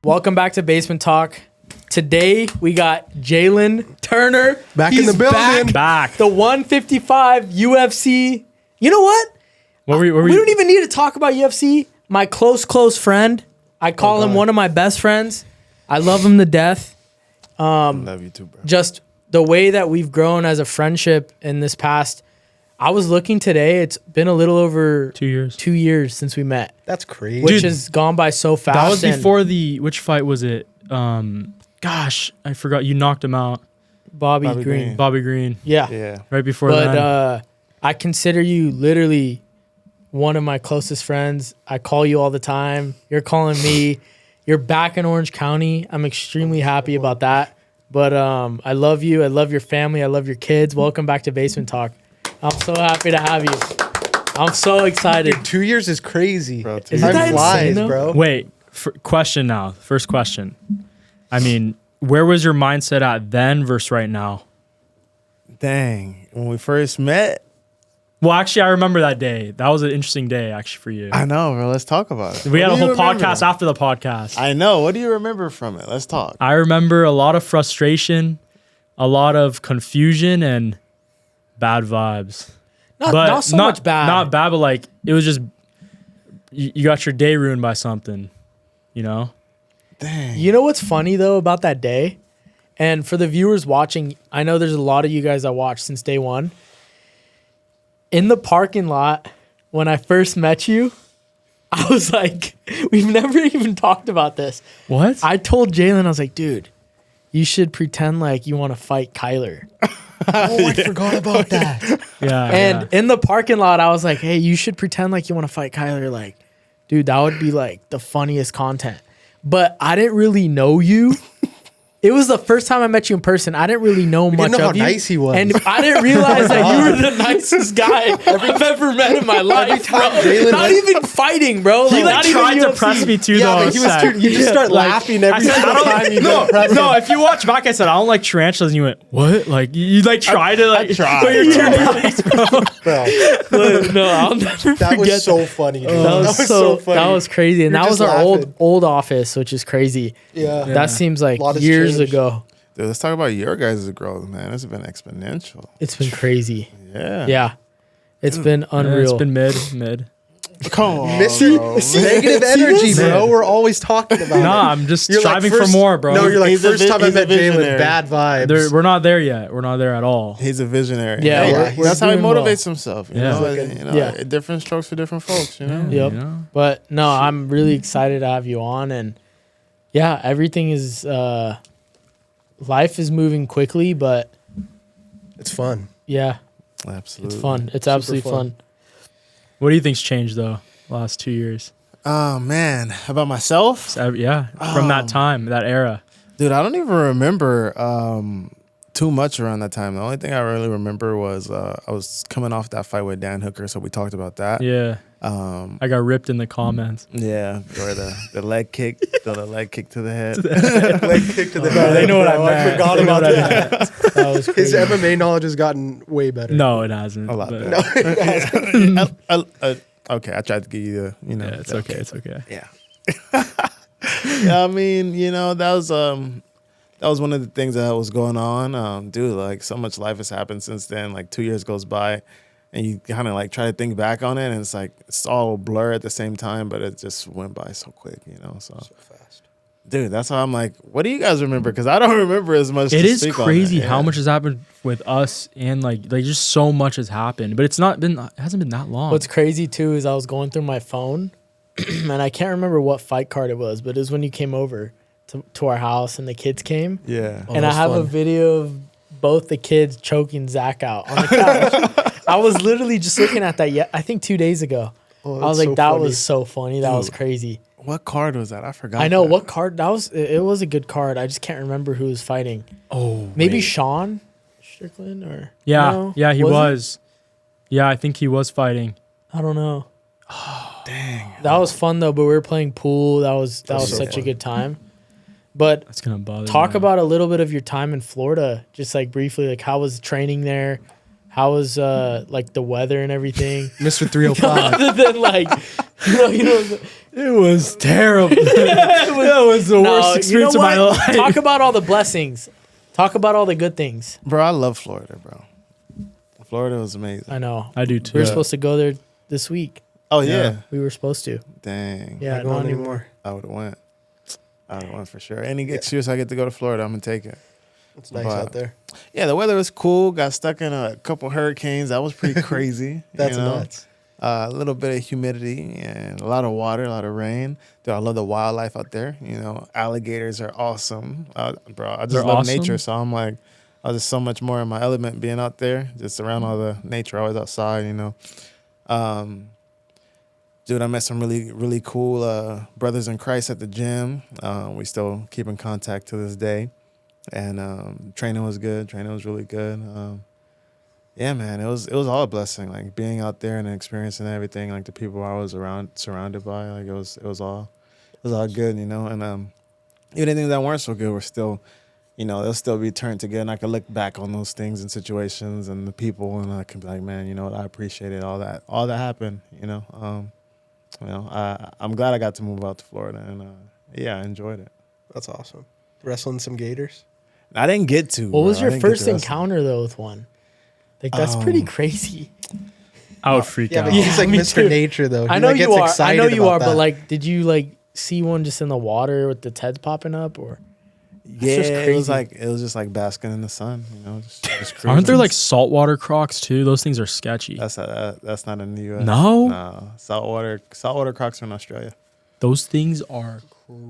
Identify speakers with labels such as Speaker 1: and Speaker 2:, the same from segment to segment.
Speaker 1: Welcome back to Basement Talk. Today we got Jalin Turner
Speaker 2: back in the building.
Speaker 1: Back. The 155 UFC. You know what? We don't even need to talk about UFC. My close friend. I call him one of my best friends. I love him to death.
Speaker 2: Love you too, bro.
Speaker 1: Just the way that we've grown as a friendship in this past. I was looking today. It's been a little over
Speaker 3: 2 years.
Speaker 1: 2 years since we met.
Speaker 2: That's crazy.
Speaker 1: Which has gone by so fast.
Speaker 3: That was before which fight was it? Gosh, I forgot. You knocked him out.
Speaker 1: Bobby Green.
Speaker 3: Bobby Green.
Speaker 1: Yeah.
Speaker 3: Right before that.
Speaker 1: But I consider you literally one of my closest friends. I call you all the time. You're calling me. You're back in Orange County. I'm extremely happy about that. But I love you. I love your family. I love your kids. Welcome back to Basement Talk. I'm so happy to have you. I'm so excited.
Speaker 2: Dude, 2 years is crazy.
Speaker 1: Bro, isn't that
Speaker 2: flies,
Speaker 1: insane,
Speaker 2: bro.
Speaker 3: Wait, question now. First question. I mean, where was your mindset at then versus right now?
Speaker 4: Dang. When we first met.
Speaker 3: Well, actually, I remember that day. That was an interesting day, actually, for you.
Speaker 4: I know, bro. Let's talk about it.
Speaker 3: We had a whole podcast after the podcast.
Speaker 4: I know. What do you remember from it? Let's talk.
Speaker 3: I remember a lot of frustration, a lot of confusion, and bad vibes.
Speaker 1: Not so much bad.
Speaker 3: Not bad, but like it was just you got your day ruined by something, you know?
Speaker 4: Dang.
Speaker 1: You know what's funny though about that day? And for the viewers watching, I know there's a lot of you guys that watched since day one. In the parking lot, when I first met you, I was like, we've never even talked about this.
Speaker 3: What?
Speaker 1: I told Jaylen, I was like, dude, you should pretend like you want to fight Kyler.
Speaker 2: I forgot about that.
Speaker 1: And in the parking lot, I was like, hey, you should pretend like you want to fight Kyler. Like, dude, that would be like the funniest content. But I didn't really know you. It was the first time I met you in person. I didn't really know much
Speaker 2: didn't know
Speaker 1: of
Speaker 2: how
Speaker 1: you.
Speaker 2: nice he was.
Speaker 1: And I didn't realize that you were the nicest guy I've ever met in my life, bro. Not even fighting, bro.
Speaker 3: He
Speaker 1: not
Speaker 3: tried
Speaker 1: even
Speaker 3: to press me too, though.
Speaker 2: But you just start laughing every single time you get pressed.
Speaker 3: No, if you watch back, I said, I don't like tarantulas. And you went, what? Like, you like try to like. But you're too nice, bro.
Speaker 1: No, I'll never
Speaker 2: That
Speaker 1: forget
Speaker 2: was so funny, dude.
Speaker 1: That was so funny. That was crazy. And
Speaker 2: You're
Speaker 1: that was
Speaker 2: just
Speaker 1: our
Speaker 2: laughing.
Speaker 1: old office, which is crazy.
Speaker 2: Yeah.
Speaker 1: That seems like
Speaker 2: Lot has
Speaker 1: years
Speaker 2: changed.
Speaker 1: ago.
Speaker 4: Dude, let's talk about your guys' growth, man. It's been exponential.
Speaker 1: It's been crazy.
Speaker 4: Yeah.
Speaker 1: Yeah. It's been unreal.
Speaker 3: It's been mid.
Speaker 4: Come on,
Speaker 2: Missy,
Speaker 4: bro.
Speaker 2: negative energy, bro. We're always talking about it.
Speaker 3: Nah, I'm just
Speaker 2: You're like,
Speaker 3: striving for
Speaker 2: first-
Speaker 3: more, bro.
Speaker 2: No, you're like,
Speaker 4: He's a
Speaker 2: first time I
Speaker 4: he's a
Speaker 2: met Jaylen,
Speaker 4: visionary.
Speaker 2: bad vibes.
Speaker 3: We're not there yet. We're not there at all.
Speaker 4: He's a visionary.
Speaker 1: Yeah,
Speaker 4: You know?
Speaker 2: we're
Speaker 4: That's how he
Speaker 1: doing well.
Speaker 4: motivates himself. You
Speaker 3: Yeah.
Speaker 4: know?
Speaker 2: Looking-
Speaker 4: You know,
Speaker 1: Yeah.
Speaker 4: different strokes for different folks, you know?
Speaker 1: Yep.
Speaker 3: You know?
Speaker 1: But no, I'm really excited to have you on. And yeah, everything is, life is moving quickly, but
Speaker 2: It's fun.
Speaker 1: yeah,
Speaker 4: Absolutely.
Speaker 1: it's fun. It's absolutely
Speaker 2: fun.
Speaker 1: fun.
Speaker 3: What do you think's changed though? Last 2 years.
Speaker 4: Oh, man. About myself?
Speaker 3: So, yeah, from that time, that era.
Speaker 4: Dude, I don't even remember too much around that time. The only thing I really remember was I was coming off that fight with Dan Hooker, so we talked about that.
Speaker 3: Yeah, I got ripped in the comments.
Speaker 4: Yeah, or the leg kick, the leg kick to the head.
Speaker 2: Leg kick to the head.
Speaker 3: They know what I
Speaker 2: Bro,
Speaker 3: meant.
Speaker 2: forgot
Speaker 3: They know
Speaker 2: about
Speaker 3: what I
Speaker 2: that.
Speaker 1: That was
Speaker 2: His
Speaker 1: crazy.
Speaker 2: MMA knowledge has gotten way better.
Speaker 3: No, it hasn't.
Speaker 4: A lot
Speaker 3: but-
Speaker 4: better. Okay, I tried to give you the,
Speaker 3: Yeah, it's okay. It's okay.
Speaker 4: Yeah. Yeah, I mean, you know, that was one of the things that was going on. Dude, like so much life has happened since then. Like 2 years goes by and you kind of like try to think back on it and it's like it's all a blur at the same time, but it just went by so quick, you know. So
Speaker 2: fast.
Speaker 4: Dude, that's why I'm like, what do you guys remember? Because I don't remember as much.
Speaker 3: It
Speaker 4: to
Speaker 3: is
Speaker 4: speak on
Speaker 3: crazy
Speaker 4: it.
Speaker 3: how
Speaker 4: Yeah.
Speaker 3: much has happened with us and like just so much has happened, but it hasn't been that long.
Speaker 1: What's crazy too is I was going through my phone and I can't remember what fight card it was, but it was when you came over to our house and the kids came.
Speaker 4: Yeah.
Speaker 1: And I
Speaker 2: that's
Speaker 1: have a
Speaker 2: fun.
Speaker 1: video of both the kids choking Zach out on the couch. I was literally just looking at that, I think 2 days ago.
Speaker 2: Oh,
Speaker 1: I was
Speaker 2: that's
Speaker 1: like,
Speaker 2: so
Speaker 1: that
Speaker 2: funny.
Speaker 1: was so funny. That was
Speaker 4: Dude.
Speaker 1: crazy.
Speaker 4: What card was that? I forgot.
Speaker 1: I know
Speaker 4: that.
Speaker 1: what card that was. It was a good card. I just can't remember who was fighting.
Speaker 3: Oh,
Speaker 1: Maybe
Speaker 4: wait.
Speaker 1: Sean Strickland or
Speaker 3: yeah,
Speaker 1: no?
Speaker 3: yeah, he
Speaker 1: Was
Speaker 3: was. Yeah, I think he was fighting.
Speaker 1: I don't know.
Speaker 4: Dang.
Speaker 1: That was fun though. But we were playing pool. That was
Speaker 2: so
Speaker 1: such a
Speaker 2: fun.
Speaker 1: good time. But
Speaker 3: That's gonna bother me.
Speaker 1: talk
Speaker 3: now.
Speaker 1: about a little bit of your time in Florida, just like briefly. Like how was training there? How was like the weather and everything?
Speaker 2: Mr. 305.
Speaker 1: Other than like, you know,
Speaker 3: It was terrible. That was the worst experience of my life.
Speaker 1: Talk about all the blessings. Talk about all the good things.
Speaker 4: Bro, I love Florida, bro. Florida was amazing.
Speaker 1: I know.
Speaker 3: I do too.
Speaker 1: We were supposed to go there this week.
Speaker 4: Oh, yeah.
Speaker 1: We were supposed to.
Speaker 4: Dang.
Speaker 1: Yeah, not anymore.
Speaker 4: I would have went. For sure. Any excuse I get to go to Florida, I'm going to take it.
Speaker 2: It's nice out there.
Speaker 4: Yeah, the weather was cool. Got stuck in a couple hurricanes. That was pretty crazy.
Speaker 2: That's nuts.
Speaker 4: A little bit of humidity and a lot of water, a lot of rain. Dude, I love the wildlife out there. You know, alligators are awesome. Bro, I just love nature. So I'm like, I was just so much more in my element being out there, just around all the nature, always outside, you know. Dude, I met some really, really cool brothers in Christ at the gym. We still keep in contact to this day. And training was good. Training was really good. Yeah, man, it was all a blessing. Like being out there and experiencing everything. Like the people I was surrounded by. Like it was all good, you know. And even things that weren't so good were still, you know, they'll still be turned to good. And I can look back on those things and situations and the people, and I can be like, man, you know what? I appreciated all that happened. You know, I'm glad I got to move out to Florida, and yeah, I enjoyed it.
Speaker 2: That's awesome. Wrestling some gators.
Speaker 4: I didn't get to.
Speaker 1: What was your first encounter though with one? Like that's pretty crazy.
Speaker 3: I would freak out.
Speaker 2: But he's like
Speaker 1: me
Speaker 2: Mr.
Speaker 1: too.
Speaker 2: Nature though.
Speaker 1: I know you are. I know you are.
Speaker 2: That.
Speaker 1: But like, did you like see one just in the water with the heads popping up, or?
Speaker 4: Yeah, it was just like basking in the sun, you know. Just cruising.
Speaker 3: Aren't there like saltwater crocs too? Those things are sketchy.
Speaker 4: That's not in the U.S.
Speaker 3: No,
Speaker 4: saltwater crocs are in Australia.
Speaker 3: Those things are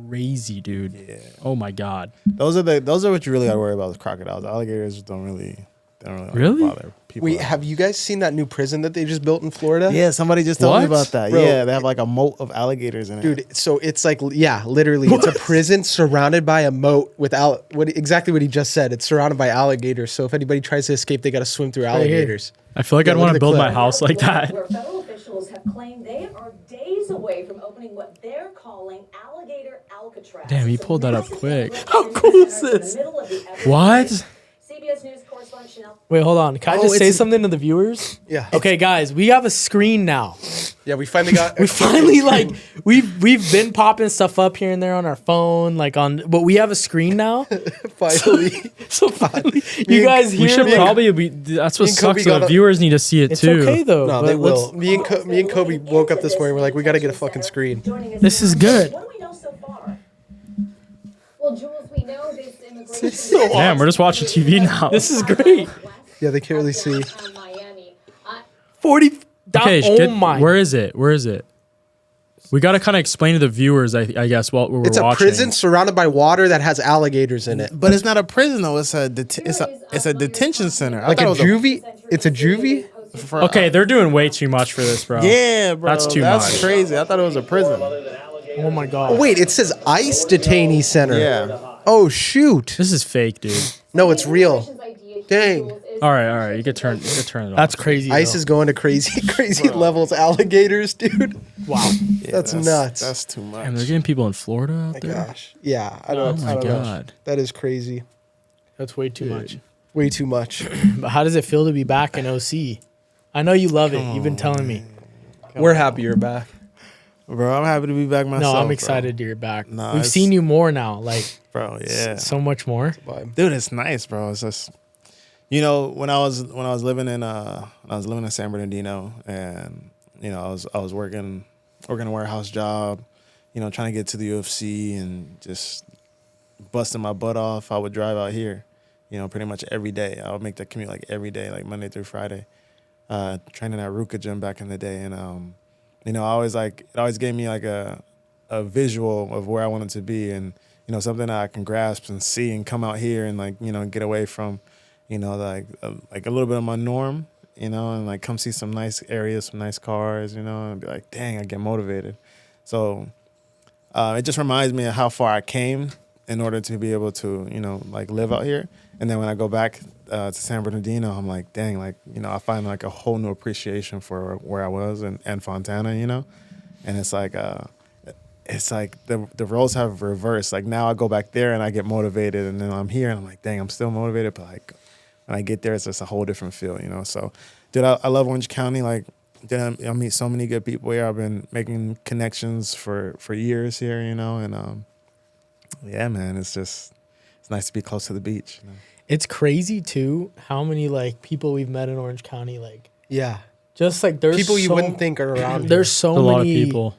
Speaker 3: crazy, dude.
Speaker 4: Yeah.
Speaker 3: Oh my god.
Speaker 4: Those are what you really got to worry about with crocodiles. Alligators don't really bother people.
Speaker 2: Wait, have you guys seen that new prison that they just built in Florida?
Speaker 4: Yeah, somebody just told me about that.
Speaker 2: Bro,
Speaker 4: yeah, they have like a moat of alligators in it.
Speaker 2: Dude, so it's like, yeah, literally, it's a prison surrounded by a moat with exactly what he just said. It's surrounded by alligators. So if anybody tries to escape, they got to swim through alligators.
Speaker 3: I feel like I'd want to build my house like that.
Speaker 5: Where federal officials have claimed they are days away from opening what they're calling Alligator Alcatraz.
Speaker 3: Damn, he pulled that up quick.
Speaker 1: How cool is this?
Speaker 3: What?
Speaker 5: CBS News correspondent Chanel.
Speaker 1: Wait, hold on. Can I just say something to the viewers?
Speaker 2: Yeah.
Speaker 1: Okay, guys, we have a screen now.
Speaker 2: Yeah, we finally got.
Speaker 1: We finally like we've been popping stuff up here and there on our phone, but we have a screen now.
Speaker 2: Finally.
Speaker 1: So finally, you guys hear?
Speaker 3: We should probably be. That's what sucks. The viewers need to see it
Speaker 1: It's
Speaker 3: too.
Speaker 1: okay though.
Speaker 2: No, they will. Me and Kobe woke up this morning. We're like, we got to get a fucking screen.
Speaker 1: This is good.
Speaker 5: What do we know so far? Well, Jules, we know this immigration.
Speaker 1: So
Speaker 3: Damn, we're just watching TV now.
Speaker 1: This is great.
Speaker 2: Yeah, they can't really see.
Speaker 1: 40.
Speaker 3: Okay,
Speaker 1: my.
Speaker 3: where is it? Where is it? We got to kind of explain to the viewers, I guess, what we're watching.
Speaker 2: It's a prison surrounded by water that has alligators in it.
Speaker 4: But it's not a prison though. It's a detention center.
Speaker 2: Like a juvie? It's a juvie?
Speaker 3: Okay, they're doing way too much for this, bro.
Speaker 4: Yeah, bro.
Speaker 3: That's too
Speaker 4: That's
Speaker 3: much.
Speaker 4: crazy. I thought it was a prison.
Speaker 1: Oh my god.
Speaker 2: Wait, it says ICE detainee center.
Speaker 4: Yeah.
Speaker 2: Oh shoot.
Speaker 3: This is fake, dude.
Speaker 2: No, it's real. Dang.
Speaker 3: All right. You could turn it off.
Speaker 1: That's crazy.
Speaker 2: ICE is going to crazy levels. Alligators, dude.
Speaker 1: Wow.
Speaker 4: Yeah,
Speaker 2: That's nuts.
Speaker 4: That's too much.
Speaker 3: Damn, they're getting people in Florida out
Speaker 2: My
Speaker 3: there.
Speaker 2: gosh. Yeah, I
Speaker 3: Oh
Speaker 2: don't.
Speaker 3: my
Speaker 2: I don't know.
Speaker 3: god.
Speaker 2: That is crazy.
Speaker 1: That's way too much.
Speaker 2: Way too much.
Speaker 1: But how does it feel to be back in OC? I know you love it. You've been telling me.
Speaker 2: We're happy you're back.
Speaker 4: Bro, I'm happy to be back myself.
Speaker 1: No, I'm excited you're back.
Speaker 4: Nah,
Speaker 1: We've seen you more now. Like,
Speaker 4: bro. Yeah,
Speaker 1: so much more.
Speaker 4: dude, it's nice, bro. It's just, you know, when I was living in San Bernardino, and you know, I was working a warehouse job, you know, trying to get to the UFC and just busting my butt off. I would drive out here, you know, pretty much every day. I would make that commute like every day, like Monday through Friday. Training at Ruka Gym back in the day, and you know, it always gave me like a visual of where I wanted to be, and you know, something that I can grasp and see and come out here and like, you know, get away from, you know, like a little bit of my norm, you know, and like come see some nice areas, some nice cars, you know, and be like, dang, I get motivated. So it just reminds me of how far I came in order to be able to, you know, like live out here. And then when I go back to San Bernardino, I'm like, dang, like, you know, I find like a whole new appreciation for where I was and Fontana, you know? And it's like the roles have reversed. Like now I go back there and I get motivated, and then I'm here and I'm like, dang, I'm still motivated. But like when I get there, it's just a whole different feel, you know? So, dude, I love Orange County. Like Then I meet so many good people here. I've been making connections for years here, you know, and yeah, man, it's nice to be close to the beach. You know?
Speaker 1: It's crazy too how many like people we've met in Orange County. Like
Speaker 2: Yeah.
Speaker 1: just like there's
Speaker 2: People you
Speaker 1: so-
Speaker 2: wouldn't think are around here.
Speaker 1: There's so
Speaker 3: a lot of
Speaker 1: many
Speaker 3: people.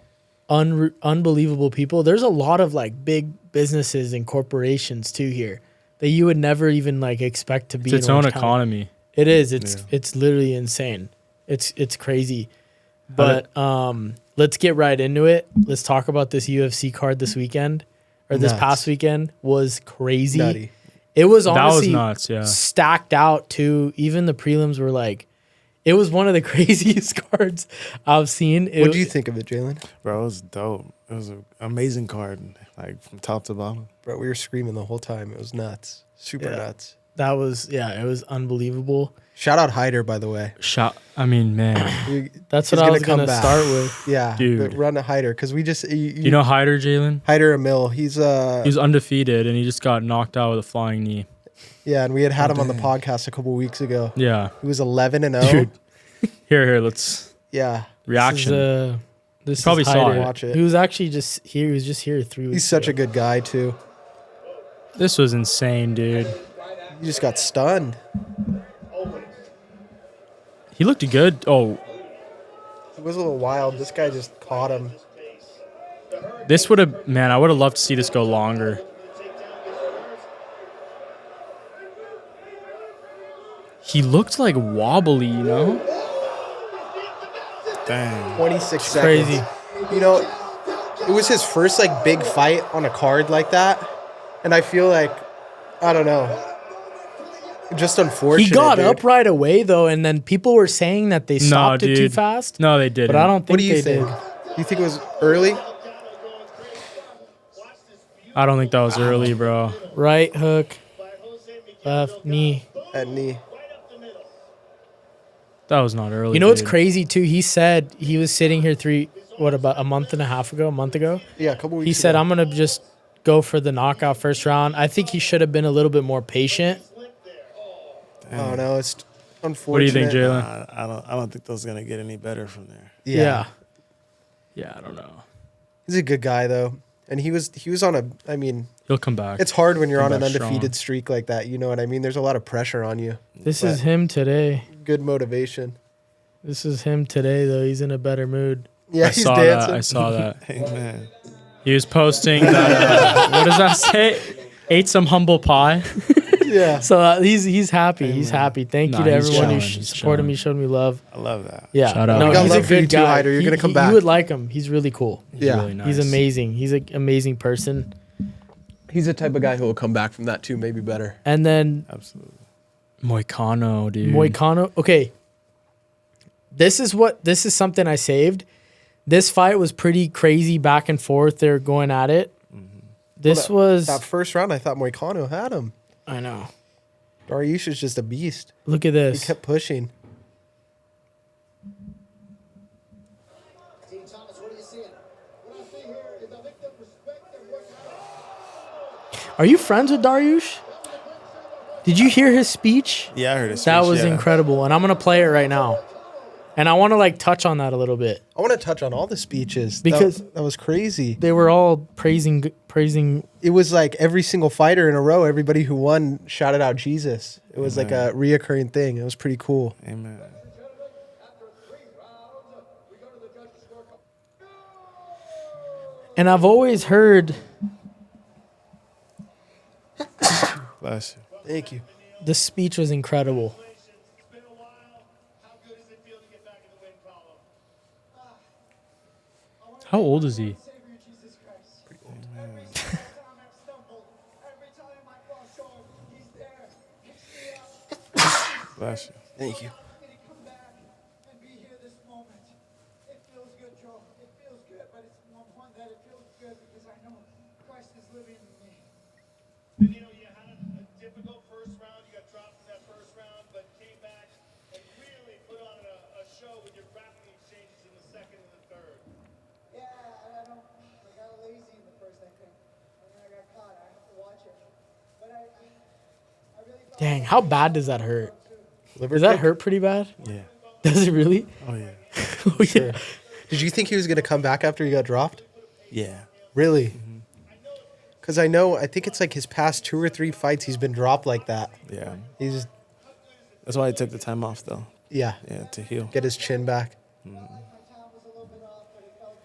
Speaker 1: unbelievable people. There's a lot of like big businesses and corporations too here that you would never even like expect to be.
Speaker 3: It's its
Speaker 1: in
Speaker 3: own
Speaker 1: Orange County.
Speaker 3: economy.
Speaker 1: It is. It's literally insane. It's crazy. But let's get right into it. Let's talk about this UFC card this weekend or this
Speaker 2: Nuts.
Speaker 1: past weekend was crazy.
Speaker 2: Nutty.
Speaker 1: It was
Speaker 3: That was
Speaker 1: honestly
Speaker 3: nuts, yeah.
Speaker 1: stacked out too. Even the prelims were like, it was one of the craziest cards I've seen.
Speaker 2: What do you think of it, Jaylen?
Speaker 4: Bro, it was dope. It was an amazing card, like from top to bottom.
Speaker 2: Bro, we were screaming the whole time. It was nuts. Super
Speaker 1: Yeah.
Speaker 2: nuts.
Speaker 1: That was it was unbelievable.
Speaker 2: Shout out Hyder, by the way.
Speaker 3: I mean, man.
Speaker 1: That's
Speaker 2: He's
Speaker 1: what I was
Speaker 2: come
Speaker 1: gonna
Speaker 2: back.
Speaker 1: start with.
Speaker 2: Yeah,
Speaker 3: Dude.
Speaker 2: run a Hyder because we just
Speaker 3: You know Hyder, Jaylen?
Speaker 2: Hyder Emil. He's
Speaker 3: He was undefeated, and he just got knocked out with a flying knee.
Speaker 2: yeah, and we had him on the podcast a couple weeks ago.
Speaker 3: Yeah.
Speaker 2: He was 11-0.
Speaker 3: Dude. Here, let's
Speaker 2: Yeah,
Speaker 3: reaction.
Speaker 1: This
Speaker 3: Probably
Speaker 1: is
Speaker 3: saw
Speaker 1: Hyder.
Speaker 3: it.
Speaker 2: Watch it.
Speaker 1: He was actually just here. He was just here 3 weeks.
Speaker 2: he's such
Speaker 1: ago.
Speaker 2: a good guy too.
Speaker 3: This was insane, dude.
Speaker 2: He just got stunned.
Speaker 3: He looked good. Oh,
Speaker 2: It was a little wild. This guy just caught him.
Speaker 3: this would have, man, I would have loved to see this go longer. He looked like wobbly, you know?
Speaker 4: Dang.
Speaker 2: 26 seconds.
Speaker 1: Crazy.
Speaker 2: You know, it was his first like big fight on a card like that, and I feel like I don't know. Just unfortunate.
Speaker 1: He got
Speaker 2: dude.
Speaker 1: up right away though, and then people were saying that they stopped it too
Speaker 3: dude.
Speaker 1: fast.
Speaker 3: No, they didn't.
Speaker 1: But I don't think
Speaker 2: What do you
Speaker 1: they
Speaker 2: think?
Speaker 1: did.
Speaker 2: You think it was early?
Speaker 3: I don't think that was early, bro.
Speaker 1: Right hook, left knee.
Speaker 2: At knee.
Speaker 3: That was not early.
Speaker 1: You know what's
Speaker 3: dude.
Speaker 1: crazy too? He said he was sitting here about a month ago.
Speaker 2: Yeah, a couple weeks.
Speaker 1: He said,
Speaker 2: ago.
Speaker 1: "I'm gonna just go for the knockout first round." I think he should have been a little bit more patient.
Speaker 2: Oh no, it's unfortunate.
Speaker 3: What do you think, Jaylen?
Speaker 4: I don't think those gonna get any better from there.
Speaker 1: Yeah.
Speaker 3: Yeah, I don't know.
Speaker 2: He's a good guy though, and he was on a. I mean,
Speaker 3: He'll come back.
Speaker 2: it's hard when you're
Speaker 3: Come
Speaker 2: on an
Speaker 3: back
Speaker 2: undefeated
Speaker 3: strong.
Speaker 2: streak like that. You know what I mean? There's a lot of pressure on you.
Speaker 1: This
Speaker 2: But
Speaker 1: is him today.
Speaker 2: good motivation.
Speaker 1: This is him today though. He's in a better mood.
Speaker 2: Yeah,
Speaker 3: I
Speaker 2: he's
Speaker 3: saw
Speaker 2: dancing.
Speaker 3: that. I saw that.
Speaker 4: Hey man,
Speaker 3: He was posting that. What does that say? Ate some humble pie.
Speaker 2: Yeah.
Speaker 1: So he's happy. He's happy. Thank
Speaker 3: Nah,
Speaker 1: you to
Speaker 3: he's
Speaker 1: everyone who
Speaker 3: chilling, he's
Speaker 1: supported me,
Speaker 3: chilling.
Speaker 1: showed me love.
Speaker 4: I love that.
Speaker 1: Yeah.
Speaker 3: Shout out.
Speaker 1: No,
Speaker 3: We got
Speaker 1: he's
Speaker 2: love
Speaker 1: a
Speaker 2: for you
Speaker 1: good
Speaker 2: too,
Speaker 1: guy.
Speaker 2: Hyder. You're gonna come back.
Speaker 1: You would like him. He's really cool.
Speaker 2: Yeah.
Speaker 3: Really nice.
Speaker 1: He's amazing. He's an amazing person.
Speaker 2: He's the type of guy who will come back from that too, maybe better.
Speaker 1: And then
Speaker 4: Absolutely.
Speaker 3: Moicano, dude.
Speaker 1: Moicano. Okay. This is something I saved. This fight was pretty crazy back and forth. They're going at it. This was
Speaker 2: That first round. I thought Moicano had him.
Speaker 1: I know.
Speaker 2: Dariush is just a beast.
Speaker 1: Look at
Speaker 2: He
Speaker 1: this.
Speaker 2: kept pushing.
Speaker 1: Are you friends with Dariush? Did you hear his speech?
Speaker 4: Yeah, I heard it.
Speaker 1: That was incredible. And I'm going to play it right now. And I want to like touch on that a little bit.
Speaker 2: I want to touch on all the speeches
Speaker 1: Because-
Speaker 2: that was crazy.
Speaker 1: They were all praising
Speaker 2: It was like every single fighter in a row, everybody who won shouted out Jesus. It was like a reoccurring thing. It was pretty cool.
Speaker 4: Amen.
Speaker 1: And I've always heard
Speaker 4: Bless you.
Speaker 2: Thank you.
Speaker 1: the speech was incredible.
Speaker 3: How old is he?
Speaker 4: Bless you.
Speaker 2: Thank you.
Speaker 6: And you know, you had a difficult first round. You got dropped in that first round, but came back and really put on a show with your grappling exchanges in the second and the third.
Speaker 7: Yeah, I got lazy in the first, I think. And then I got caught. I have to watch it. But I really thought
Speaker 1: Dang, how bad does that hurt?
Speaker 2: Liver
Speaker 1: Does that
Speaker 2: kick?
Speaker 1: hurt pretty bad?
Speaker 4: Yeah.
Speaker 1: Does it really?
Speaker 4: Oh yeah.
Speaker 1: Oh, yeah.
Speaker 2: Did you think he was going to come back after he got dropped?
Speaker 4: Yeah.
Speaker 2: Really? Because I think it's like his past 2 or 3 fights he's been dropped like that.
Speaker 4: Yeah.
Speaker 2: He's
Speaker 4: That's why he took the time off though.
Speaker 2: yeah,
Speaker 4: Yeah, to heal.
Speaker 2: get his chin back.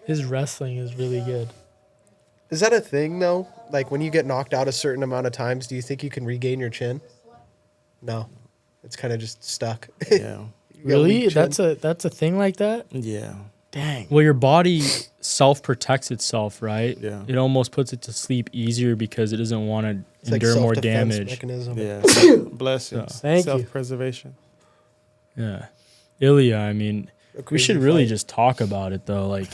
Speaker 1: His wrestling is really good.
Speaker 2: Is that a thing though? Like when you get knocked out a certain amount of times, do you think you can regain your chin? No, it's kind of just stuck.
Speaker 4: Yeah.
Speaker 2: You got
Speaker 1: Really?
Speaker 2: weak chin.
Speaker 1: That's a thing like that?
Speaker 4: Yeah.
Speaker 1: Dang.
Speaker 3: Well, your body self-protects itself, right?
Speaker 4: Yeah.
Speaker 3: It almost puts it to sleep easier because it doesn't want to
Speaker 2: It's like
Speaker 3: endure more
Speaker 2: self-defense
Speaker 3: damage.
Speaker 2: mechanism.
Speaker 4: Yeah. Blessings.
Speaker 1: Thank you.
Speaker 4: Self-preservation.
Speaker 3: Yeah. Ilya, I mean, we
Speaker 2: crazy
Speaker 3: should really
Speaker 2: fight.
Speaker 3: just talk about it though. Like,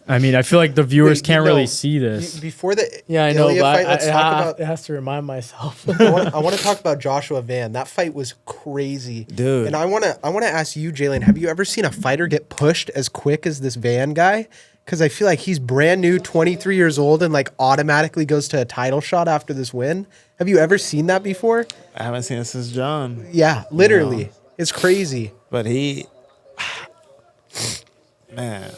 Speaker 3: I mean, I feel like the viewers
Speaker 2: Wait,
Speaker 3: can't
Speaker 2: no,
Speaker 3: really see this.
Speaker 2: Before the
Speaker 1: Yeah, I know,
Speaker 2: Ilia
Speaker 1: but
Speaker 2: fight, let's talk about.
Speaker 1: it has to remind myself.
Speaker 2: I want to talk about Joshua Van. That fight was crazy,
Speaker 4: Dude.
Speaker 2: And I want to ask you, Jaylen, have you ever seen a fighter get pushed as quick as this Van guy? Because I feel like he's brand new, 23 years old, and like automatically goes to a title shot after this win. Have you ever seen that before?
Speaker 4: I haven't seen it since John.
Speaker 2: Yeah, literally,
Speaker 4: No.
Speaker 2: it's crazy.
Speaker 4: But he man.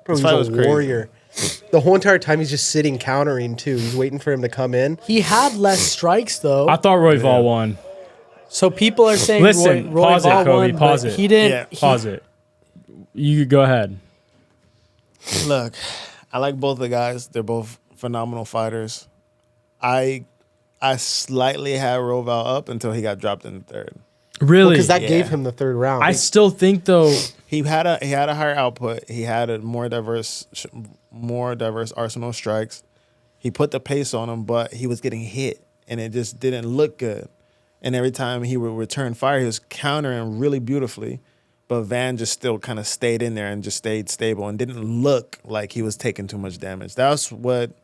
Speaker 2: Bro,
Speaker 4: This fight
Speaker 2: he's
Speaker 4: was
Speaker 2: a
Speaker 4: crazy.
Speaker 2: warrior. The whole entire time he's just sitting countering too. He's waiting for him to come in.
Speaker 1: He had less strikes though.
Speaker 3: I thought Royval won.
Speaker 1: So people are saying
Speaker 3: Listen,
Speaker 1: Roy
Speaker 3: pause it,
Speaker 1: Royval
Speaker 3: Kobe,
Speaker 1: won,
Speaker 3: pause
Speaker 1: but
Speaker 3: it.
Speaker 1: he didn't.
Speaker 4: Yeah.
Speaker 3: Pause it. You go ahead.
Speaker 4: Look, I like both the guys. They're both phenomenal fighters. I slightly had Roval up until he got dropped in the third.
Speaker 3: Really?
Speaker 2: Because that
Speaker 4: Yeah.
Speaker 2: gave him the third round.
Speaker 3: I still think though.
Speaker 4: He had a higher output. He had a more diverse arsenal of strikes. He put the pace on him, but he was getting hit, and it just didn't look good. And every time he would return fire, he was countering really beautifully. But Van just still kind of stayed in there and just stayed stable and didn't look like he was taking too much damage. That's probably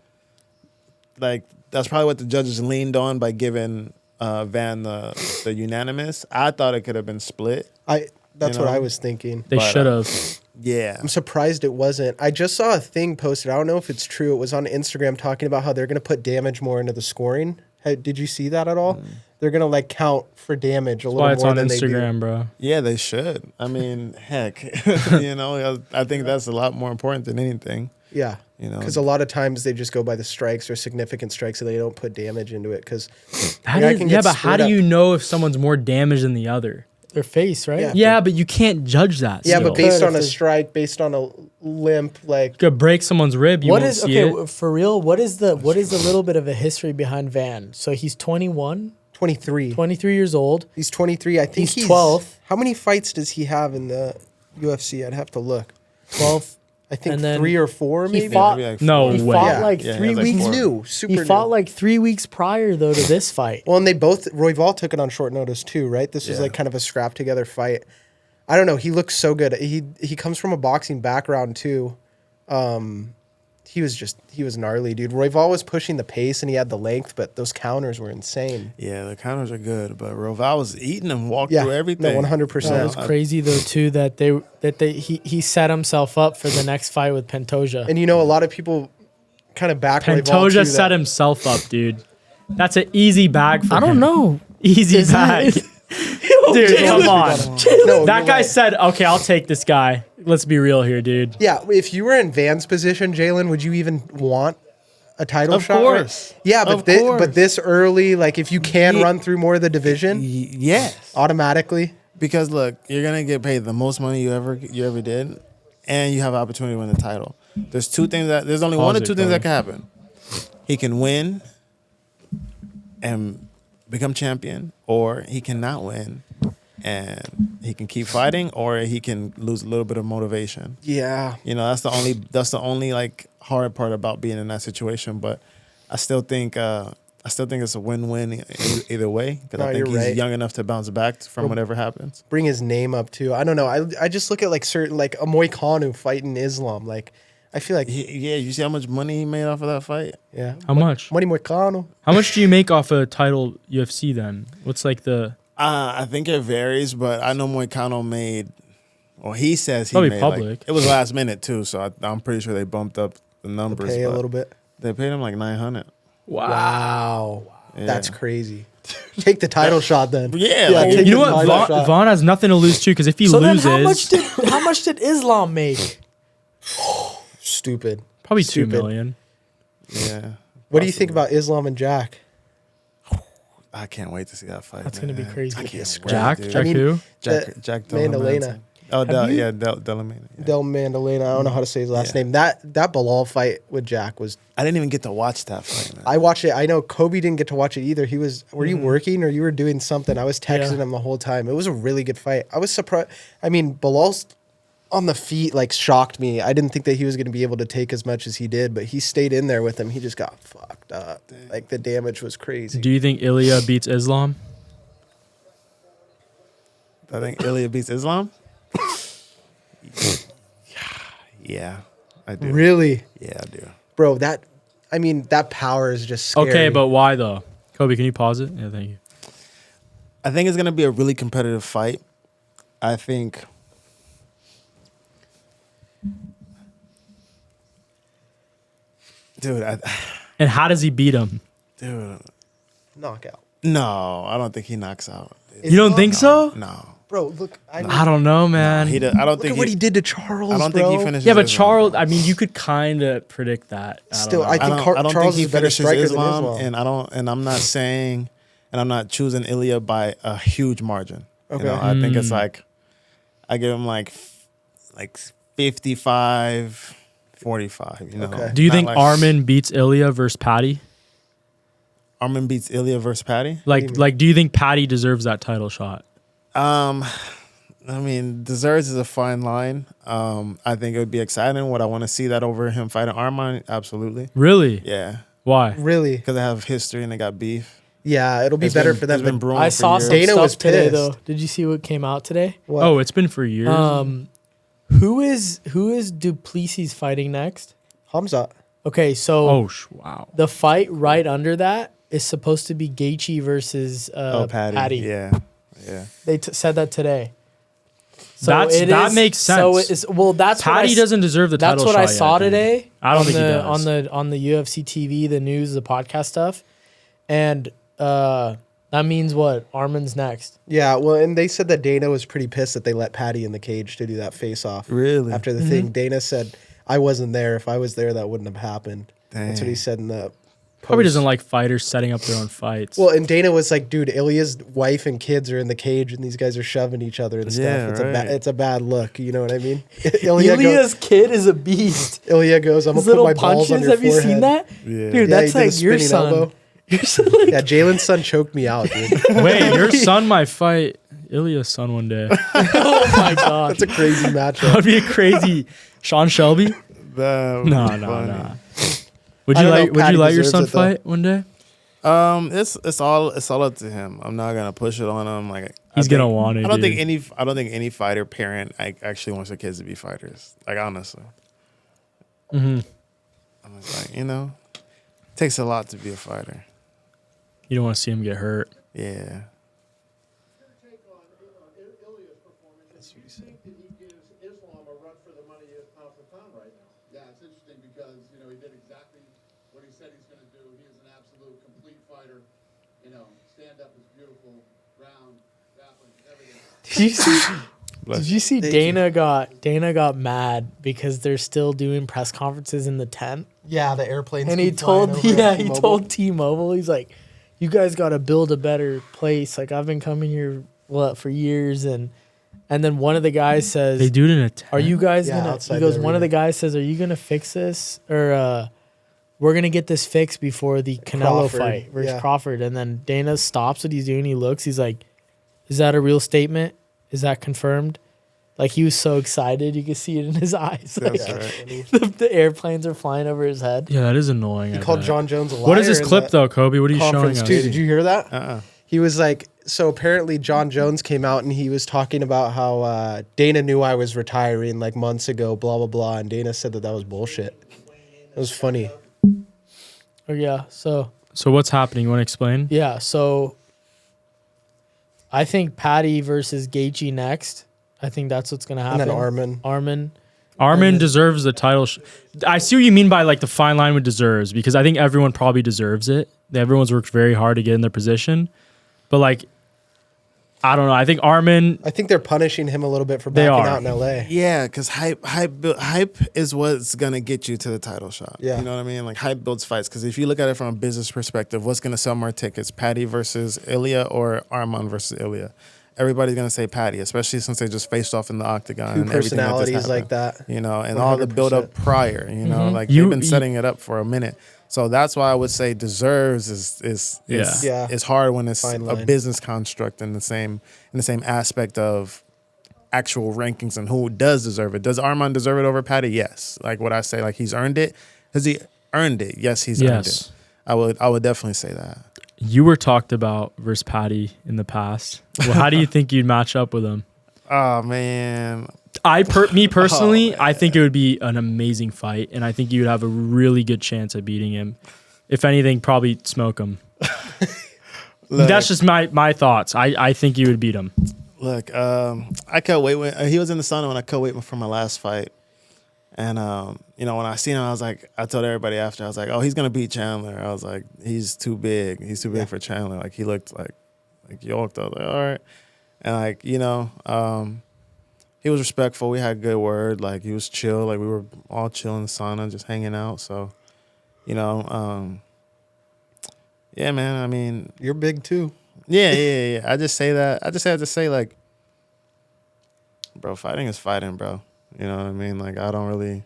Speaker 4: what the judges leaned on by giving Van the unanimous. I thought it could have been split.
Speaker 2: That's
Speaker 4: You
Speaker 2: what
Speaker 4: know?
Speaker 2: I was thinking.
Speaker 3: They
Speaker 4: But,
Speaker 3: should have.
Speaker 4: Yeah.
Speaker 2: I'm surprised it wasn't. I just saw a thing posted. I don't know if it's true. It was on Instagram talking about how they're going to put damage more into the scoring. Did you see that at all? They're going to like count for damage a
Speaker 3: That's
Speaker 2: little
Speaker 3: why
Speaker 2: more
Speaker 3: it's on
Speaker 2: than they do.
Speaker 3: Instagram, bro.
Speaker 4: Yeah, they should. I mean, heck, I think that's a lot more important than anything.
Speaker 2: Yeah.
Speaker 4: You know?
Speaker 2: Because a lot of times they just go by the strikes or significant strikes and they don't put damage into it. Because
Speaker 3: How do you, but how do you know if someone's more damaged than the other?
Speaker 1: Their face, right?
Speaker 2: Yeah.
Speaker 3: Yeah, but you can't judge that.
Speaker 2: Yeah,
Speaker 3: still.
Speaker 2: but based
Speaker 1: Could
Speaker 2: on
Speaker 1: if
Speaker 2: a
Speaker 1: it's-
Speaker 2: strike, based on a limp, like
Speaker 3: you could break someone's rib. You
Speaker 1: What
Speaker 3: won't
Speaker 1: is
Speaker 3: see
Speaker 1: okay
Speaker 3: it.
Speaker 1: for real? What is the little bit of a history behind Van? So he's 21,
Speaker 2: 23.
Speaker 1: 23 years old.
Speaker 2: He's 23. I think
Speaker 1: He's 12th.
Speaker 2: How many fights does he have in the UFC? I'd have to look.
Speaker 1: 12th.
Speaker 2: I think
Speaker 1: And then
Speaker 2: 3 or 4 maybe.
Speaker 1: He fought.
Speaker 4: Maybe like
Speaker 3: No
Speaker 1: He
Speaker 3: way.
Speaker 1: fought
Speaker 2: Yeah.
Speaker 1: like
Speaker 4: Yeah, he
Speaker 1: 3
Speaker 4: has like
Speaker 1: weeks.
Speaker 2: He's
Speaker 4: four.
Speaker 2: new, super
Speaker 1: He fought
Speaker 2: new.
Speaker 1: like 3 weeks prior though to this fight.
Speaker 2: Well, and they both Royval took it on short notice too, right? This was
Speaker 4: Yeah.
Speaker 2: like kind of a scrap together fight. I don't know. He looks so good. He comes from a boxing background too. He was gnarly, dude. Royval was pushing the pace and he had the length, but those counters were insane.
Speaker 4: Yeah, the counters are good, but Roval was eating them, walked
Speaker 2: Yeah,
Speaker 4: through
Speaker 2: no,
Speaker 4: everything.
Speaker 2: 100%.
Speaker 1: That was crazy though too that he set himself up for the next fight with Pantoja.
Speaker 2: And you know, a lot of people kind of back Royval
Speaker 3: Pantoja
Speaker 2: too,
Speaker 3: set
Speaker 2: that-
Speaker 3: himself up, dude. That's an easy bag for
Speaker 1: I don't
Speaker 3: him.
Speaker 1: know.
Speaker 3: Easy
Speaker 1: Is
Speaker 3: bag.
Speaker 1: that-
Speaker 3: Dude, come on.
Speaker 2: No,
Speaker 3: That
Speaker 2: you're
Speaker 3: guy
Speaker 2: right.
Speaker 3: said, okay, I'll take this guy. Let's be real here, dude.
Speaker 2: Yeah, if you were in Van's position, Jaylen, would you even want a title
Speaker 4: Of
Speaker 2: shot?
Speaker 4: course.
Speaker 2: Yeah, but
Speaker 4: Of course.
Speaker 2: but this early, like if you can
Speaker 4: Ye-
Speaker 2: run through more of the division
Speaker 4: Yes.
Speaker 2: automatically.
Speaker 4: Because look, you're gonna get paid the most money you ever did, and you have an opportunity to win the title. There's only one or two things that can happen. He can win and become champion, or he cannot win and he can keep fighting, or he can lose a little bit of motivation.
Speaker 2: Yeah.
Speaker 4: You know, that's the only like hard part about being in that situation. But I still think it's a win-win either way, because
Speaker 2: No,
Speaker 4: I think
Speaker 2: you're
Speaker 4: he's
Speaker 2: right.
Speaker 4: young enough to bounce back from whatever happens.
Speaker 2: Bring his name up too. I don't know. I just look at like certain like a Moicano fighting Islam. Like I feel like
Speaker 4: Yeah, you see how much money he made off of that fight?
Speaker 2: yeah.
Speaker 3: How much?
Speaker 2: Money Moicano.
Speaker 3: How much do you make off a title UFC then? What's like the...
Speaker 4: I think it varies, but I know Moicano made, or he says he
Speaker 3: Probably
Speaker 4: made,
Speaker 3: public.
Speaker 4: like, it was last minute too, so I'm pretty sure they bumped up the numbers.
Speaker 2: Pay a
Speaker 4: but
Speaker 2: little bit.
Speaker 4: They paid him like $900.
Speaker 2: Wow.
Speaker 4: Yeah.
Speaker 2: That's crazy. Take the title shot then.
Speaker 4: Yeah,
Speaker 2: Yeah,
Speaker 4: like,
Speaker 2: take
Speaker 3: You know
Speaker 2: the
Speaker 3: what?
Speaker 2: title shot.
Speaker 3: Vaughn has nothing to lose too, because if he
Speaker 1: So then
Speaker 3: loses,
Speaker 1: how much did Islam make?
Speaker 2: Stupid.
Speaker 3: probably
Speaker 2: Stupid.
Speaker 3: 2 million.
Speaker 4: yeah.
Speaker 2: What do you think about Islam and Jack?
Speaker 4: I can't wait to see that fight.
Speaker 1: That's gonna be
Speaker 4: man.
Speaker 1: crazy.
Speaker 4: I can't wait,
Speaker 3: Jack,
Speaker 4: dude.
Speaker 3: Jack
Speaker 2: mean,
Speaker 3: who?
Speaker 4: Jack Della
Speaker 2: Mandalena.
Speaker 4: Manson. Oh, Delamena. Yeah.
Speaker 2: Del Mandalena. I don't know how to say his last
Speaker 4: Yeah.
Speaker 2: name. That Bilal fight with Jack was.
Speaker 4: I didn't even get to watch that fight, man.
Speaker 2: I watched it. I know Kobe didn't get to watch it either. He was. Were you working or you were doing something? I was texting
Speaker 1: Yeah.
Speaker 2: him the whole time. It was a really good fight. I was surprised. I mean, Bilal's on the feet like shocked me. I didn't think that he was going to be able to take as much as he did, but he stayed in there with him. He just got fucked up. Like the damage was crazy.
Speaker 3: Do you think Ilia beats Islam?
Speaker 4: I think Ilia beats Islam. Yeah, I do.
Speaker 2: Really,
Speaker 4: Yeah, I do.
Speaker 2: bro? That power is just scary.
Speaker 3: Okay, but why though? Kobe, can you pause it? Yeah, thank you.
Speaker 4: I think it's gonna be a really competitive fight. I think. Dude,
Speaker 3: And how does he beat him?
Speaker 4: dude,
Speaker 2: knockout,
Speaker 4: no, I don't think he knocks out.
Speaker 3: You don't think so?
Speaker 4: No,
Speaker 2: bro. Look,
Speaker 3: I don't know, man.
Speaker 4: he. I don't
Speaker 2: look
Speaker 4: think
Speaker 2: at what he did to Charles.
Speaker 4: I don't
Speaker 2: bro.
Speaker 4: think he finishes.
Speaker 3: Yeah, but
Speaker 4: Islam.
Speaker 3: Charles, I mean, you could kind of predict that.
Speaker 2: Still,
Speaker 3: I
Speaker 2: I
Speaker 3: don't know.
Speaker 2: think
Speaker 4: I don't
Speaker 2: Charles
Speaker 4: think he
Speaker 2: is a better
Speaker 4: finishes
Speaker 2: striker
Speaker 4: Islam,
Speaker 2: than Islam.
Speaker 4: and I'm not saying, and I'm not choosing Ilia by a huge margin.
Speaker 2: Okay.
Speaker 4: You know, I think it's like, I give him like 55, 45. You know,
Speaker 2: Okay.
Speaker 3: Do you
Speaker 4: Not
Speaker 3: think
Speaker 4: like-
Speaker 3: Arman beats Ilia versus Paddy?
Speaker 4: Arman beats Ilia versus Paddy?
Speaker 3: Like, do you think Paddy deserves that title shot?
Speaker 4: I mean, deserves is a fine line. I think it would be exciting. Would I want to see that over him fighting Arman? Absolutely.
Speaker 3: Really?
Speaker 4: Yeah,
Speaker 3: Why?
Speaker 2: Really?
Speaker 4: because they have history and they got beef.
Speaker 2: Yeah, it'll be
Speaker 4: It's
Speaker 2: better
Speaker 4: been-
Speaker 2: for them.
Speaker 4: it's been
Speaker 2: but
Speaker 4: brewing
Speaker 1: I
Speaker 4: for
Speaker 1: saw
Speaker 4: years.
Speaker 1: some
Speaker 2: Dana
Speaker 1: stuff
Speaker 2: was
Speaker 1: today
Speaker 2: pissed.
Speaker 1: though. Did you see what came out today?
Speaker 2: what?
Speaker 3: Oh, it's been for years.
Speaker 1: Who is Duplessis fighting next?
Speaker 2: Hamza.
Speaker 1: Okay, so
Speaker 3: Wow.
Speaker 1: the fight right under that is supposed to be Gaethje versus
Speaker 4: Paddy.
Speaker 1: Paddy.
Speaker 4: Yeah, yeah.
Speaker 1: They said that today. So
Speaker 3: That makes
Speaker 1: So
Speaker 3: sense.
Speaker 1: it's well. That's what
Speaker 3: Paddy doesn't deserve the
Speaker 1: That's
Speaker 3: title
Speaker 1: what
Speaker 3: shot
Speaker 1: I
Speaker 3: yet,
Speaker 1: saw
Speaker 3: think.
Speaker 1: today.
Speaker 3: I don't think he does.
Speaker 1: on the UFC TV, the news, the podcast stuff, and that means what? Arman's next.
Speaker 2: Yeah, well, and they said that Dana was pretty pissed that they let Paddy in the cage to do that face-off.
Speaker 4: Really?
Speaker 2: After the thing, Dana said, "I wasn't there. If I was there, that wouldn't have happened." That's what he
Speaker 4: Dang.
Speaker 2: said in the.
Speaker 3: Probably
Speaker 2: post.
Speaker 3: doesn't like fighters setting up their own fights.
Speaker 2: Well, and Dana was like, "Dude, Ilia's wife and kids are in the cage, and these guys are shoving each other and stuff.
Speaker 4: Yeah,
Speaker 2: It's
Speaker 4: right.
Speaker 2: it's a bad look. You know what I mean?" Ilia
Speaker 1: Ilia's kid is a beast.
Speaker 2: goes, "I'm
Speaker 1: His
Speaker 2: gonna put
Speaker 1: little
Speaker 2: my balls on
Speaker 1: punches.
Speaker 2: your
Speaker 1: Have you
Speaker 2: forehead."
Speaker 1: seen that?
Speaker 4: Yeah.
Speaker 1: Dude,
Speaker 2: Yeah,
Speaker 1: that's
Speaker 2: he did a
Speaker 1: like your
Speaker 2: spinning
Speaker 1: son.
Speaker 2: elbow.
Speaker 1: Your son, like,
Speaker 2: Yeah, Jalen's son choked me out, dude.
Speaker 3: Wait, your son might fight Ilia's son one day.
Speaker 1: oh my god.
Speaker 2: That's a crazy matchup.
Speaker 3: That'd be a crazy Sean Shelby.
Speaker 4: That would
Speaker 3: No,
Speaker 4: be
Speaker 3: no,
Speaker 4: funny.
Speaker 3: no. Would
Speaker 2: I
Speaker 3: you
Speaker 2: don't know
Speaker 3: like?
Speaker 2: if
Speaker 3: Would
Speaker 2: Paddy
Speaker 3: you let your
Speaker 2: deserves
Speaker 3: son
Speaker 2: it, though.
Speaker 3: fight one day?
Speaker 4: It's all up to him. I'm not gonna push it on him. Like
Speaker 3: He's gonna want it,
Speaker 4: I don't think
Speaker 3: dude.
Speaker 4: any fighter parent actually wants their kids to be fighters. Like honestly,
Speaker 3: Mm-hmm.
Speaker 4: I'm just like it takes a lot to be a fighter.
Speaker 3: You don't want to see him get hurt.
Speaker 4: Yeah.
Speaker 6: Take on Ilia's performance. Do you think that he gives Islam a run for the money off the pound right now?
Speaker 8: Yeah, it's interesting because, he did exactly what he said he's going to do. He is an absolute complete fighter. Stand up is beautiful, ground, grappling, everything.
Speaker 1: Did you see Dana got mad because they're still doing press conferences in the tent?
Speaker 2: Yeah, the airplanes.
Speaker 1: And he
Speaker 2: keep flying
Speaker 1: told
Speaker 2: over at
Speaker 1: he
Speaker 2: T-Mobile.
Speaker 1: told T-Mobile, he's like, "You guys got to build a better place. Like I've been coming here for years." And then one of the guys says,
Speaker 3: They do it in a tent.
Speaker 1: "Are you guys
Speaker 2: Yeah,
Speaker 1: gonna?"
Speaker 2: outside
Speaker 1: He goes,
Speaker 2: the
Speaker 1: "One of the
Speaker 2: arena.
Speaker 1: guys says, are you gonna fix this or we're gonna get this fixed before the Canelo
Speaker 2: Crawford,
Speaker 1: fight versus
Speaker 2: yeah.
Speaker 1: Crawford?" And then Dana stops what he's doing. He looks. He's like, "Is that a real statement? Is that confirmed?" Like he was so excited, you could see it in his eyes. Like,
Speaker 4: That's right.
Speaker 1: the airplanes are flying over his head.
Speaker 3: Yeah, that is annoying.
Speaker 2: He
Speaker 3: I
Speaker 2: called
Speaker 3: bet.
Speaker 2: Jon Jones a liar.
Speaker 3: What is this
Speaker 2: in
Speaker 3: clip
Speaker 2: that
Speaker 3: though, Kobe? What are you showing
Speaker 2: Conference
Speaker 3: us?
Speaker 2: too. Did you hear that?
Speaker 4: –
Speaker 2: He was like, so apparently Jon Jones came out and he was talking about how Dana knew I was retiring like months ago, blah, blah, blah. And Dana said that was bullshit. It was funny.
Speaker 1: Oh yeah, so
Speaker 3: So what's happening? You want to explain?
Speaker 1: yeah, so I think Paddy versus Gaethje next. I think that's what's gonna
Speaker 2: And
Speaker 1: happen.
Speaker 2: then Arman.
Speaker 3: Arman deserves the title. I see what you mean by like the fine line with deserves, because I think everyone probably deserves it. Everyone's worked very hard to get in their position. But like, I don't know. I think Arman.
Speaker 2: I think they're punishing him a little bit for
Speaker 3: They
Speaker 2: backing
Speaker 3: are.
Speaker 2: out in LA.
Speaker 4: Yeah, because hype is what's gonna get you to the title shot.
Speaker 2: Yeah.
Speaker 4: You know what I mean? Like hype builds fights. Because if you look at it from a business perspective, what's gonna sell more tickets? Paddy versus Ilia or Arman versus Ilia? Everybody's gonna say Paddy, especially since they just faced off in the octagon.
Speaker 2: Two
Speaker 4: and everything that just
Speaker 2: personalities like
Speaker 4: happened.
Speaker 2: that.
Speaker 4: You know, and all the build up
Speaker 2: 100%.
Speaker 4: prior. You know, like they've been setting it up for a minute. So that's why I would say deserves is
Speaker 2: Yeah.
Speaker 4: is hard when it's
Speaker 2: Fine
Speaker 4: a
Speaker 2: line.
Speaker 4: business construct in the same aspect of actual rankings and who does deserve it. Does Arman deserve it over Paddy? Yes. Like what I say, like he's earned it. Has he earned it? Yes, he's earned it. I would definitely say that.
Speaker 3: You were talked about versus Paddy in the past. Well, how do you think you'd match up with him?
Speaker 4: Oh man.
Speaker 3: Me personally, I think it would be an amazing fight, and I think you would have a really good chance at beating him. If anything, probably smoke him. That's just my thoughts. I think you would beat him.
Speaker 4: Look, I cut weight when he was in the sauna when I cut weight for my last fight. And you know, when I seen him, I told everybody after, I was like, oh, he's gonna beat Chandler. I was like, he's too big. He's too big for Chandler. Like he looked like yoked. I was like, all right. And like, you know, he was respectful. We had good word. Like he was chill. Like we were all chill in the sauna, just hanging out. So, you know, yeah, man. I mean,
Speaker 2: You're big too.
Speaker 4: yeah. I just say that. I just had to say, like, bro, fighting is fighting, bro. You know what I mean? Like, I don't really.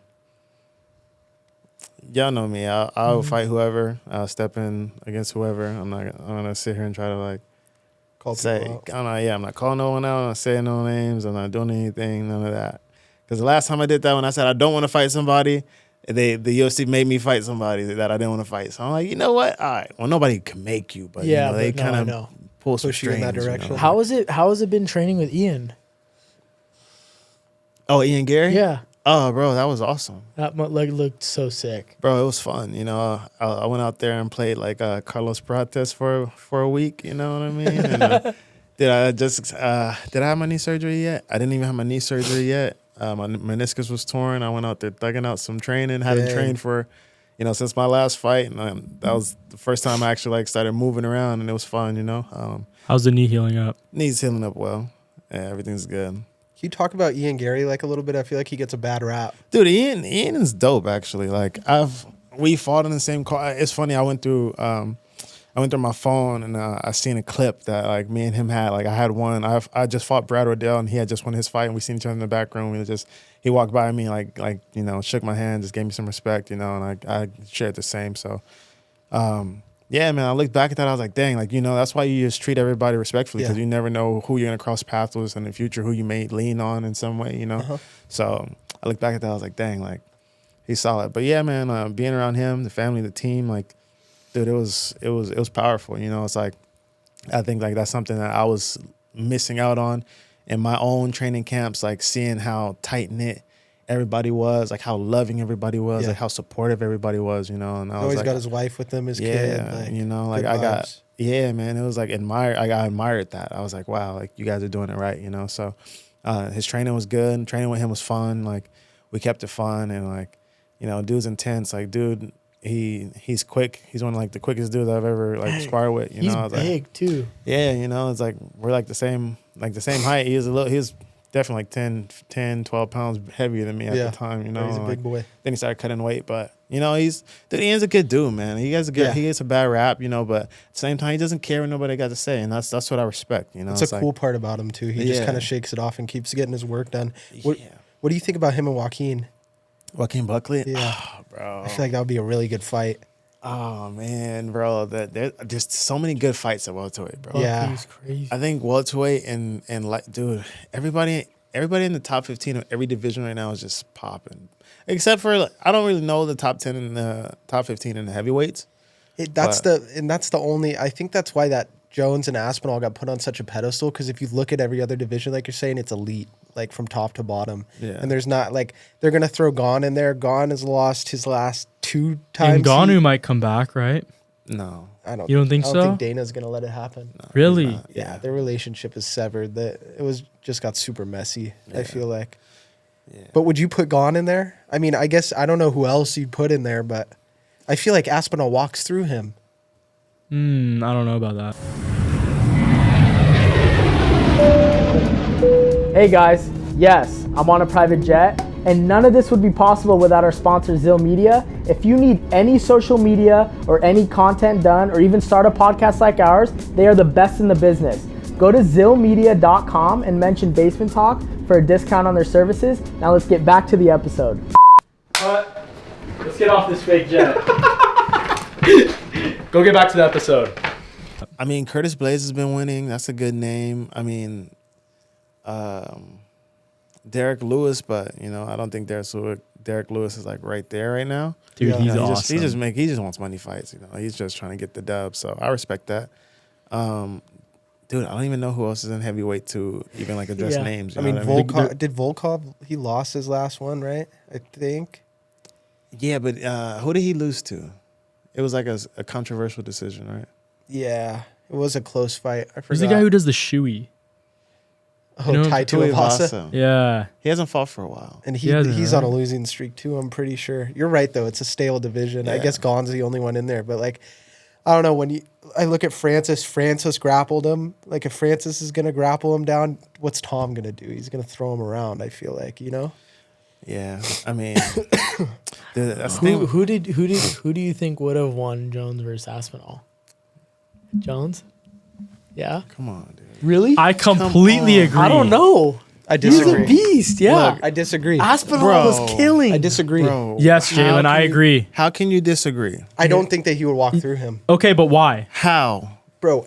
Speaker 4: Y'all know me. I'll fight whoever. I'll step in against whoever. I'm gonna sit here and try to like say. I'm not calling no one out. I'm not saying no names. I'm not doing anything. None of that. Because the last time I did that, when I said I don't want to fight somebody, the UFC made me fight somebody that I didn't want to fight. So I'm like, you know what? All right. Well, nobody can make you, but
Speaker 1: Yeah,
Speaker 4: you know, they
Speaker 1: but no, I
Speaker 4: kind
Speaker 1: know.
Speaker 4: of pull some
Speaker 2: Push you in that
Speaker 4: strings,
Speaker 2: direction.
Speaker 1: How has it been training with Ian?
Speaker 4: Oh, Ian Garry?
Speaker 1: Yeah,
Speaker 4: Oh, bro, that was awesome.
Speaker 1: that looked so sick.
Speaker 4: Bro, it was fun. You know, I went out there and played like Carlos Prates for a week. You know what I mean? And, did I have my knee surgery yet? I didn't even have my knee surgery yet. My meniscus was torn. I went out there thugging out some training. Hadn't
Speaker 2: Dang.
Speaker 4: trained for, you know, since my last fight, and that was the first time I actually like started moving around, and it was fun. You know,
Speaker 3: How's the knee healing up?
Speaker 4: knees healing up well. Yeah, everything's good.
Speaker 2: Can you talk about Ian Garry like a little bit? I feel like he gets a bad rap.
Speaker 4: Dude, Ian is dope actually. Like we fought in the same car. It's funny. I went through my phone and I seen a clip that like me and him had. Like I had one. I just fought Brad Riddell and he had just won his fight and we seen each other in the back room. He walked by me like you know, shook my hand, just gave me some respect, you know, and I shared the same. So yeah, man, I looked back at that. I was like, dang, like, you know, that's why you just treat everybody respectfully because you never know who you're going to cross paths with in the future, who you may lean on in some way, you know? So I looked back at that. I was like, dang, like, he's solid. But yeah, man, being around him, the family, the team, like, dude, it was powerful. You know, it's like, I think like that's something that I was missing out on in my own training camps, like seeing how tight knit everybody was, like how loving everybody was, like how supportive everybody was, you know. And I was
Speaker 2: Always
Speaker 4: like,
Speaker 2: got his wife with him, his kid. Like,
Speaker 4: you know, like
Speaker 2: good
Speaker 4: I got,
Speaker 2: vibes.
Speaker 4: yeah, man, it was like I admired that. I was like, wow, like you guys are doing it right, you know. So his training was good. Training with him was fun. Like we kept it fun and like, you know, dude's intense. Like, dude, he's quick. He's one of like the quickest dudes I've ever like sparred with. You
Speaker 1: He's
Speaker 4: know, I was
Speaker 1: big
Speaker 4: like,
Speaker 1: too.
Speaker 4: yeah, you know, it's like we're like the same height. He's definitely like 10, 12 pounds heavier than me at the time, you know.
Speaker 2: He's a big boy.
Speaker 4: Then he started cutting weight, but you know, Ian's a good dude, man. He gets a bad rap, you know, but at the same time he doesn't care what nobody got to say, and that's what I respect, you know.
Speaker 2: It's a
Speaker 4: like,
Speaker 2: cool part about him too. He just kind of shakes it off and keeps getting his work done. What do you think about him and Joaquin?
Speaker 4: Joaquin Buckley?
Speaker 2: Yeah.
Speaker 4: Oh, bro.
Speaker 2: I feel like that would be a really good fight.
Speaker 4: Oh man, bro. There's so many good fights at welterweight, bro.
Speaker 2: Yeah.
Speaker 1: He's crazy.
Speaker 4: I think welterweight and like, dude, everybody in the top 15 of every division right now is just popping. Except for I don't really know the top 10 and the top 15 in the heavyweights.
Speaker 2: That's the only. I think that's why that Jones and Aspinall got put on such a pedestal, because if you look at every other division, like you're saying, it's elite, like from top to bottom.
Speaker 4: Yeah.
Speaker 2: And there's not like they're gonna throw Gon in there. Gon has lost his last 2 times.
Speaker 3: And Ngannou might come back, right?
Speaker 4: No.
Speaker 3: You don't think
Speaker 2: I don't
Speaker 3: so?
Speaker 2: think Dana's gonna let it happen. No,
Speaker 3: Really?
Speaker 2: yeah, their relationship is severed. Just got super messy. I feel like. Yeah. But would you put Gon in there? I mean, I guess I don't know who else you'd put in there, but I feel like Aspinall walks through him.
Speaker 3: I don't know about that.
Speaker 1: Hey guys, yes, I'm on a private jet, and none of this would be possible without our sponsor, Zill Media. If you need any social media or any content done, or even start a podcast like ours, they are the best in the business. Go to zillmedia.com and mention Basement Talk for a discount on their services. Now let's get back to the episode.
Speaker 3: Let's get off this fake jet. Go get back to the episode.
Speaker 4: I mean, Curtis Blades has been winning. That's a good name. I mean, Derek Lewis, but I don't think Derek Lewis is like right there right now.
Speaker 3: Dude, he's
Speaker 4: he
Speaker 3: awesome.
Speaker 4: He just wants money fights. He's just trying to get the dub. So I respect that. Dude, I don't even know who else is in heavyweight to even like address names.
Speaker 2: I mean, did Volkov? He lost his last one, right? I think.
Speaker 4: Yeah, but who did he lose to? It was like a controversial decision, right?
Speaker 2: Yeah, it was a close fight. I forgot.
Speaker 3: Who's the guy who does the shoey?
Speaker 2: Oh, Tai Tuivasa.
Speaker 3: Yeah.
Speaker 4: He hasn't fought for a while.
Speaker 2: And
Speaker 3: He hasn't,
Speaker 2: he's
Speaker 3: right?
Speaker 2: on a losing streak too, I'm pretty sure. You're right though, it's a stale division. I
Speaker 4: Yeah.
Speaker 2: guess Gon's the only one in there, but like I don't know, I look at Francis grappled him. Like if Francis is gonna grapple him down, what's Tom gonna do? He's gonna throw him around, I feel like,
Speaker 4: Yeah, I mean, that's the thing.
Speaker 1: Who do you think would have won Jones versus Aspinall? Jones? Yeah.
Speaker 4: Come on, dude.
Speaker 1: Really?
Speaker 3: I completely
Speaker 4: on.
Speaker 3: agree.
Speaker 1: I don't know.
Speaker 2: I
Speaker 1: He's
Speaker 2: disagree.
Speaker 1: a beast. Yeah.
Speaker 2: Look, I disagree.
Speaker 1: Aspinall
Speaker 4: Bro.
Speaker 1: was killing.
Speaker 2: I disagree.
Speaker 4: Bro,
Speaker 3: Yes,
Speaker 4: how
Speaker 3: Jaylen, I
Speaker 4: can you-
Speaker 3: agree.
Speaker 4: How can you disagree?
Speaker 2: I don't think that he would walk through him.
Speaker 3: Okay, but why?
Speaker 4: How?
Speaker 2: Bro,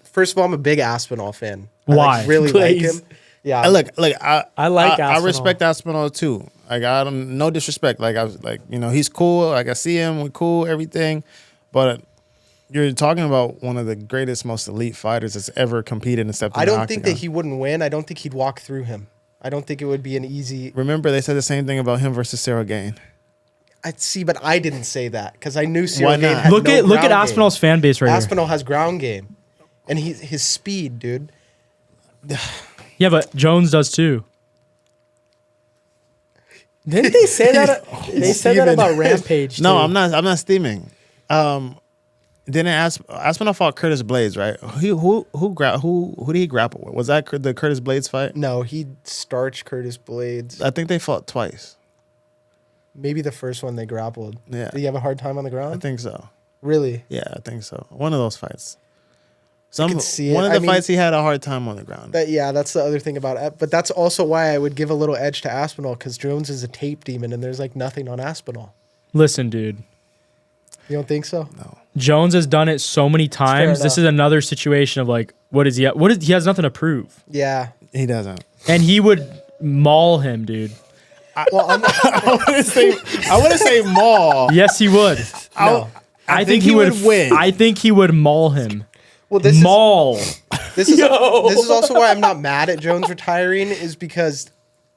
Speaker 2: first of all, I'm a big Aspinall fan. I
Speaker 3: Why?
Speaker 2: really like
Speaker 1: Please.
Speaker 2: him. Yeah.
Speaker 4: I like
Speaker 1: I like
Speaker 4: I
Speaker 1: Aspinall.
Speaker 4: respect Aspinall too. Like I don't, no disrespect. Like I was like, he's cool. Like I see him, we're cool, everything. But you're talking about one of the greatest, most elite fighters that's ever competed and stepped in
Speaker 2: I
Speaker 4: the
Speaker 2: don't think that
Speaker 4: octagon.
Speaker 2: he wouldn't win. I don't think he'd walk through him. I don't think it would be an easy.
Speaker 4: Remember, they said the same thing about him versus Cyril Gane.
Speaker 2: I'd see, but I didn't say that because I knew Cyril
Speaker 4: Why
Speaker 2: Gane
Speaker 4: not?
Speaker 2: had
Speaker 3: Look
Speaker 2: no
Speaker 3: at
Speaker 2: ground
Speaker 3: Aspinall's
Speaker 2: game.
Speaker 3: fan base right
Speaker 2: Aspinall has ground game, and his speed, dude.
Speaker 3: here. Yeah, but Jones does too.
Speaker 1: Didn't they say that? They said that
Speaker 2: Steven.
Speaker 1: about Rampage.
Speaker 4: No,
Speaker 1: too.
Speaker 4: I'm not. I'm not steaming. Didn't Aspinall fought Curtis Blades, right? Who did he grapple with? Was that the Curtis Blades fight?
Speaker 2: No, he starched Curtis Blades.
Speaker 4: I think they fought twice.
Speaker 2: Maybe the first one they grappled.
Speaker 4: Yeah.
Speaker 2: Did he have a hard time on the
Speaker 4: I
Speaker 2: ground?
Speaker 4: think so.
Speaker 2: Really?
Speaker 4: Yeah, I think so. One of those fights.
Speaker 2: could see it.
Speaker 4: One of
Speaker 2: I
Speaker 4: the
Speaker 2: mean-
Speaker 4: fights he had a hard time on the ground.
Speaker 2: That's the other thing about it. But that's also why I would give a little edge to Aspinall because Jones is a tape demon and there's like nothing on Aspinall.
Speaker 3: Listen, dude.
Speaker 2: You don't think so?
Speaker 4: No.
Speaker 3: Jones has done it so many times. This
Speaker 2: enough.
Speaker 3: is another situation of like, he has nothing to prove.
Speaker 2: Yeah.
Speaker 4: He doesn't.
Speaker 3: And he would maul him, dude.
Speaker 2: Well, I'm not,
Speaker 4: I wouldn't say Maul.
Speaker 3: Yes, he would.
Speaker 2: no.
Speaker 3: I think he would
Speaker 4: win.
Speaker 3: I think he would maul him.
Speaker 2: Well, this
Speaker 3: Maul.
Speaker 2: this is also why I'm not mad at Jones retiring is because,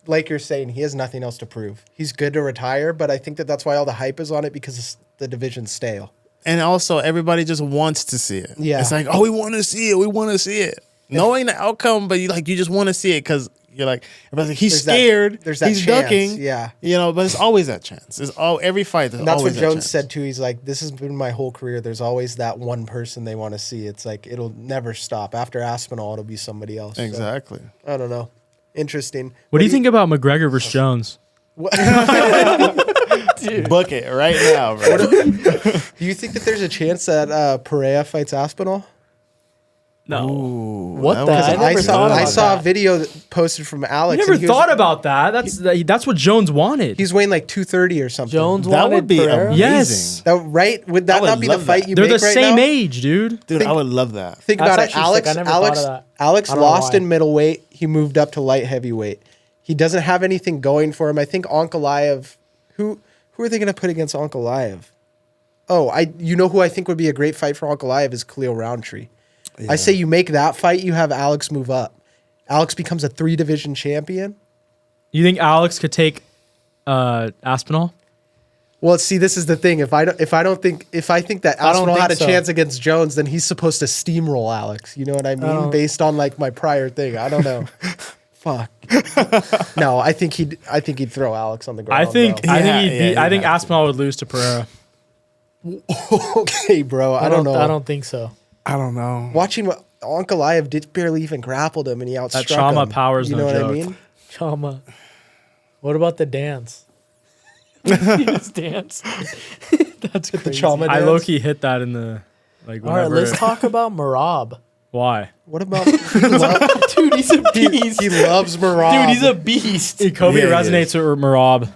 Speaker 2: like you're saying, he has nothing else to prove. He's good to retire, but I think that's why all the hype is on it because the division's stale.
Speaker 4: And also, everybody just wants to see it.
Speaker 2: Yeah.
Speaker 4: It's like, oh, we want to see it. We want to see it. Knowing the outcome, but you just want to see it because you're like, everybody's like, he's scared.
Speaker 2: There's that
Speaker 4: he's
Speaker 2: chance,
Speaker 4: ducking.
Speaker 2: yeah.
Speaker 4: But it's always that chance. It's every fight. There's
Speaker 2: And that's what
Speaker 4: always that
Speaker 2: Jones
Speaker 4: chance.
Speaker 2: said too. He's like, this has been my whole career. There's always that one person they want to see. It's like it'll never stop. After Aspinall, it'll be somebody else. So,
Speaker 4: Exactly.
Speaker 2: I don't know. Interesting.
Speaker 3: What do you think about McGregor versus Jones?
Speaker 4: Book it right now, bro.
Speaker 2: Do you think that there's a chance that Perea fights Aspinall?
Speaker 3: No.
Speaker 1: What
Speaker 4: that
Speaker 1: the?
Speaker 4: was-
Speaker 1: I never thought
Speaker 2: I
Speaker 1: about
Speaker 2: saw
Speaker 1: that.
Speaker 2: a video posted from Alex.
Speaker 3: I never
Speaker 2: and he was-
Speaker 3: thought about that. That's what Jones wanted.
Speaker 2: He's weighing like 230 or something.
Speaker 1: Jones
Speaker 4: That
Speaker 1: wanted
Speaker 4: would be
Speaker 1: Pereira?
Speaker 4: amazing.
Speaker 3: Yes.
Speaker 2: That, right? Would that
Speaker 4: I would
Speaker 2: not be the
Speaker 4: love
Speaker 2: fight
Speaker 4: that.
Speaker 2: you
Speaker 3: They're
Speaker 2: make
Speaker 3: the
Speaker 2: right
Speaker 3: same
Speaker 2: now?
Speaker 3: age, dude.
Speaker 4: Dude, I would love that.
Speaker 2: Think
Speaker 1: That's
Speaker 2: about it.
Speaker 1: actually sick. I never thought of that.
Speaker 2: Alex
Speaker 1: I don't know
Speaker 2: lost
Speaker 1: why.
Speaker 2: in middleweight. He moved up to light heavyweight. He doesn't have anything going for him. I think Ankalaev. Who are they going to put against Ankalaev? Oh, you know who I think would be a great fight for Ankalaev is Khalil Roundtree. I say you make that fight, you have Alex move up. Alex becomes a 3-division champion.
Speaker 3: You think Alex could take Aspinall?
Speaker 2: Well, see, this is the thing. If I think that Aspinall had a
Speaker 1: think so.
Speaker 2: chance against Jones, then he's supposed to steamroll Alex. You know what I mean? Based on like my prior thing. I don't know. Fuck. No, I think he'd throw Alex on the ground.
Speaker 3: I think
Speaker 2: though.
Speaker 3: I think Aspinall would lose to Pereira.
Speaker 2: Okay, bro. I don't know.
Speaker 1: I don't think so.
Speaker 4: I don't know.
Speaker 2: Watching Ankalaev did barely even grappled him, and he outstruck
Speaker 3: That trauma
Speaker 2: him.
Speaker 3: power's
Speaker 2: You
Speaker 3: no
Speaker 2: know what I
Speaker 3: joke.
Speaker 2: mean?
Speaker 1: Chama. What about the dance? His dance. That's
Speaker 2: The
Speaker 1: crazy.
Speaker 2: trauma
Speaker 3: I
Speaker 2: dance?
Speaker 3: low-key hit that in the like.
Speaker 1: All right,
Speaker 3: Whenever
Speaker 1: let's talk about Marab.
Speaker 3: Why?
Speaker 2: What about dude? He's a beast. He loves Marab.
Speaker 1: Dude, he's a beast.
Speaker 3: Kobe
Speaker 4: Yeah, he
Speaker 3: resonates with Marab.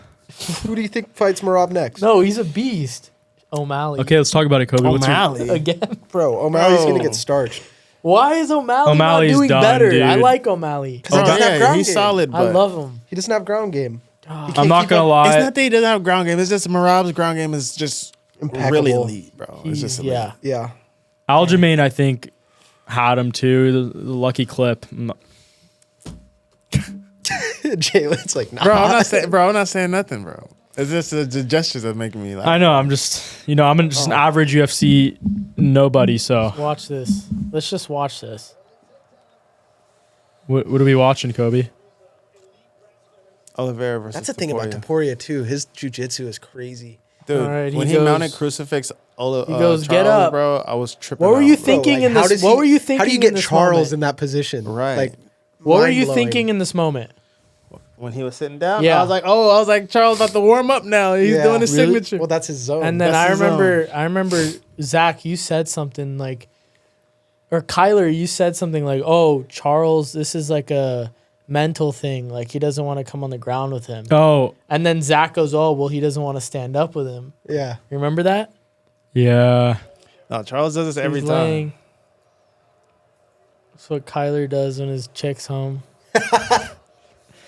Speaker 2: Who do you think fights Marab next?
Speaker 1: No, he's a beast. O'Malley.
Speaker 3: Okay, let's talk about it, Kobe. What's your-
Speaker 4: O'Malley.
Speaker 1: Again.
Speaker 2: Bro, O'Malley's
Speaker 4: Bro.
Speaker 2: gonna get starched.
Speaker 1: Why is O'Malley
Speaker 3: O'Malley's
Speaker 1: not doing
Speaker 3: done,
Speaker 1: better?
Speaker 3: dude.
Speaker 1: I like O'Malley.
Speaker 2: Bro,
Speaker 4: Bro,
Speaker 2: he's not
Speaker 4: yeah,
Speaker 2: ground
Speaker 4: he's
Speaker 2: game.
Speaker 4: solid.
Speaker 1: I
Speaker 4: But
Speaker 1: love him.
Speaker 2: He doesn't have ground game.
Speaker 3: I'm not gonna lie.
Speaker 4: It's not that he doesn't have ground game. It's just Marab's ground game is just
Speaker 2: Impeccable.
Speaker 4: really elite, bro. It's just elite.
Speaker 1: Yeah.
Speaker 2: Yeah.
Speaker 3: Aljamain, I think, had him too. The lucky clip.
Speaker 2: Jalen's like, nah.
Speaker 4: Bro, I'm not saying nothing, bro. It's just the gestures that make me laugh.
Speaker 3: I know. I'm just, I'm just an average UFC nobody. So
Speaker 1: Watch this. Let's just watch this.
Speaker 3: what are we watching, Kobe?
Speaker 4: Oliveira versus
Speaker 2: That's the thing about
Speaker 4: Topuria.
Speaker 2: Taporia too. His jujitsu is crazy.
Speaker 4: Dude,
Speaker 1: All right,
Speaker 4: when
Speaker 1: he
Speaker 4: he
Speaker 1: goes-
Speaker 4: mounted crucifix,
Speaker 1: goes, "Get
Speaker 4: Charles,
Speaker 1: up."
Speaker 4: bro, I was tripping.
Speaker 1: What were you
Speaker 4: out, bro.
Speaker 1: thinking in
Speaker 2: how
Speaker 1: this?
Speaker 2: does
Speaker 1: What
Speaker 2: he-
Speaker 1: were you thinking?
Speaker 2: How do you get
Speaker 1: in this
Speaker 2: Charles
Speaker 1: moment?
Speaker 2: in that position?
Speaker 4: Right.
Speaker 2: Like,
Speaker 1: What were you
Speaker 2: mind-blowing.
Speaker 1: thinking in this moment?
Speaker 4: When he was sitting down,
Speaker 1: Yeah.
Speaker 4: I was like, Charles about to warm up now. He's
Speaker 2: Yeah.
Speaker 4: doing his
Speaker 1: Really?
Speaker 4: signature.
Speaker 2: Well, that's his zone.
Speaker 1: And then
Speaker 4: That's his
Speaker 1: I remember Zach, you said something like, or Kyler, you said something like, "Oh, Charles, this is like a mental thing. Like he doesn't want to come on the ground with him."
Speaker 3: Oh,
Speaker 1: And then Zach goes, "Oh, well, he doesn't want to stand up with him."
Speaker 2: yeah.
Speaker 1: You remember that?
Speaker 3: yeah.
Speaker 4: No, Charles does this every
Speaker 1: He's
Speaker 4: time.
Speaker 1: laying. That's what Kyler does when his chick's home.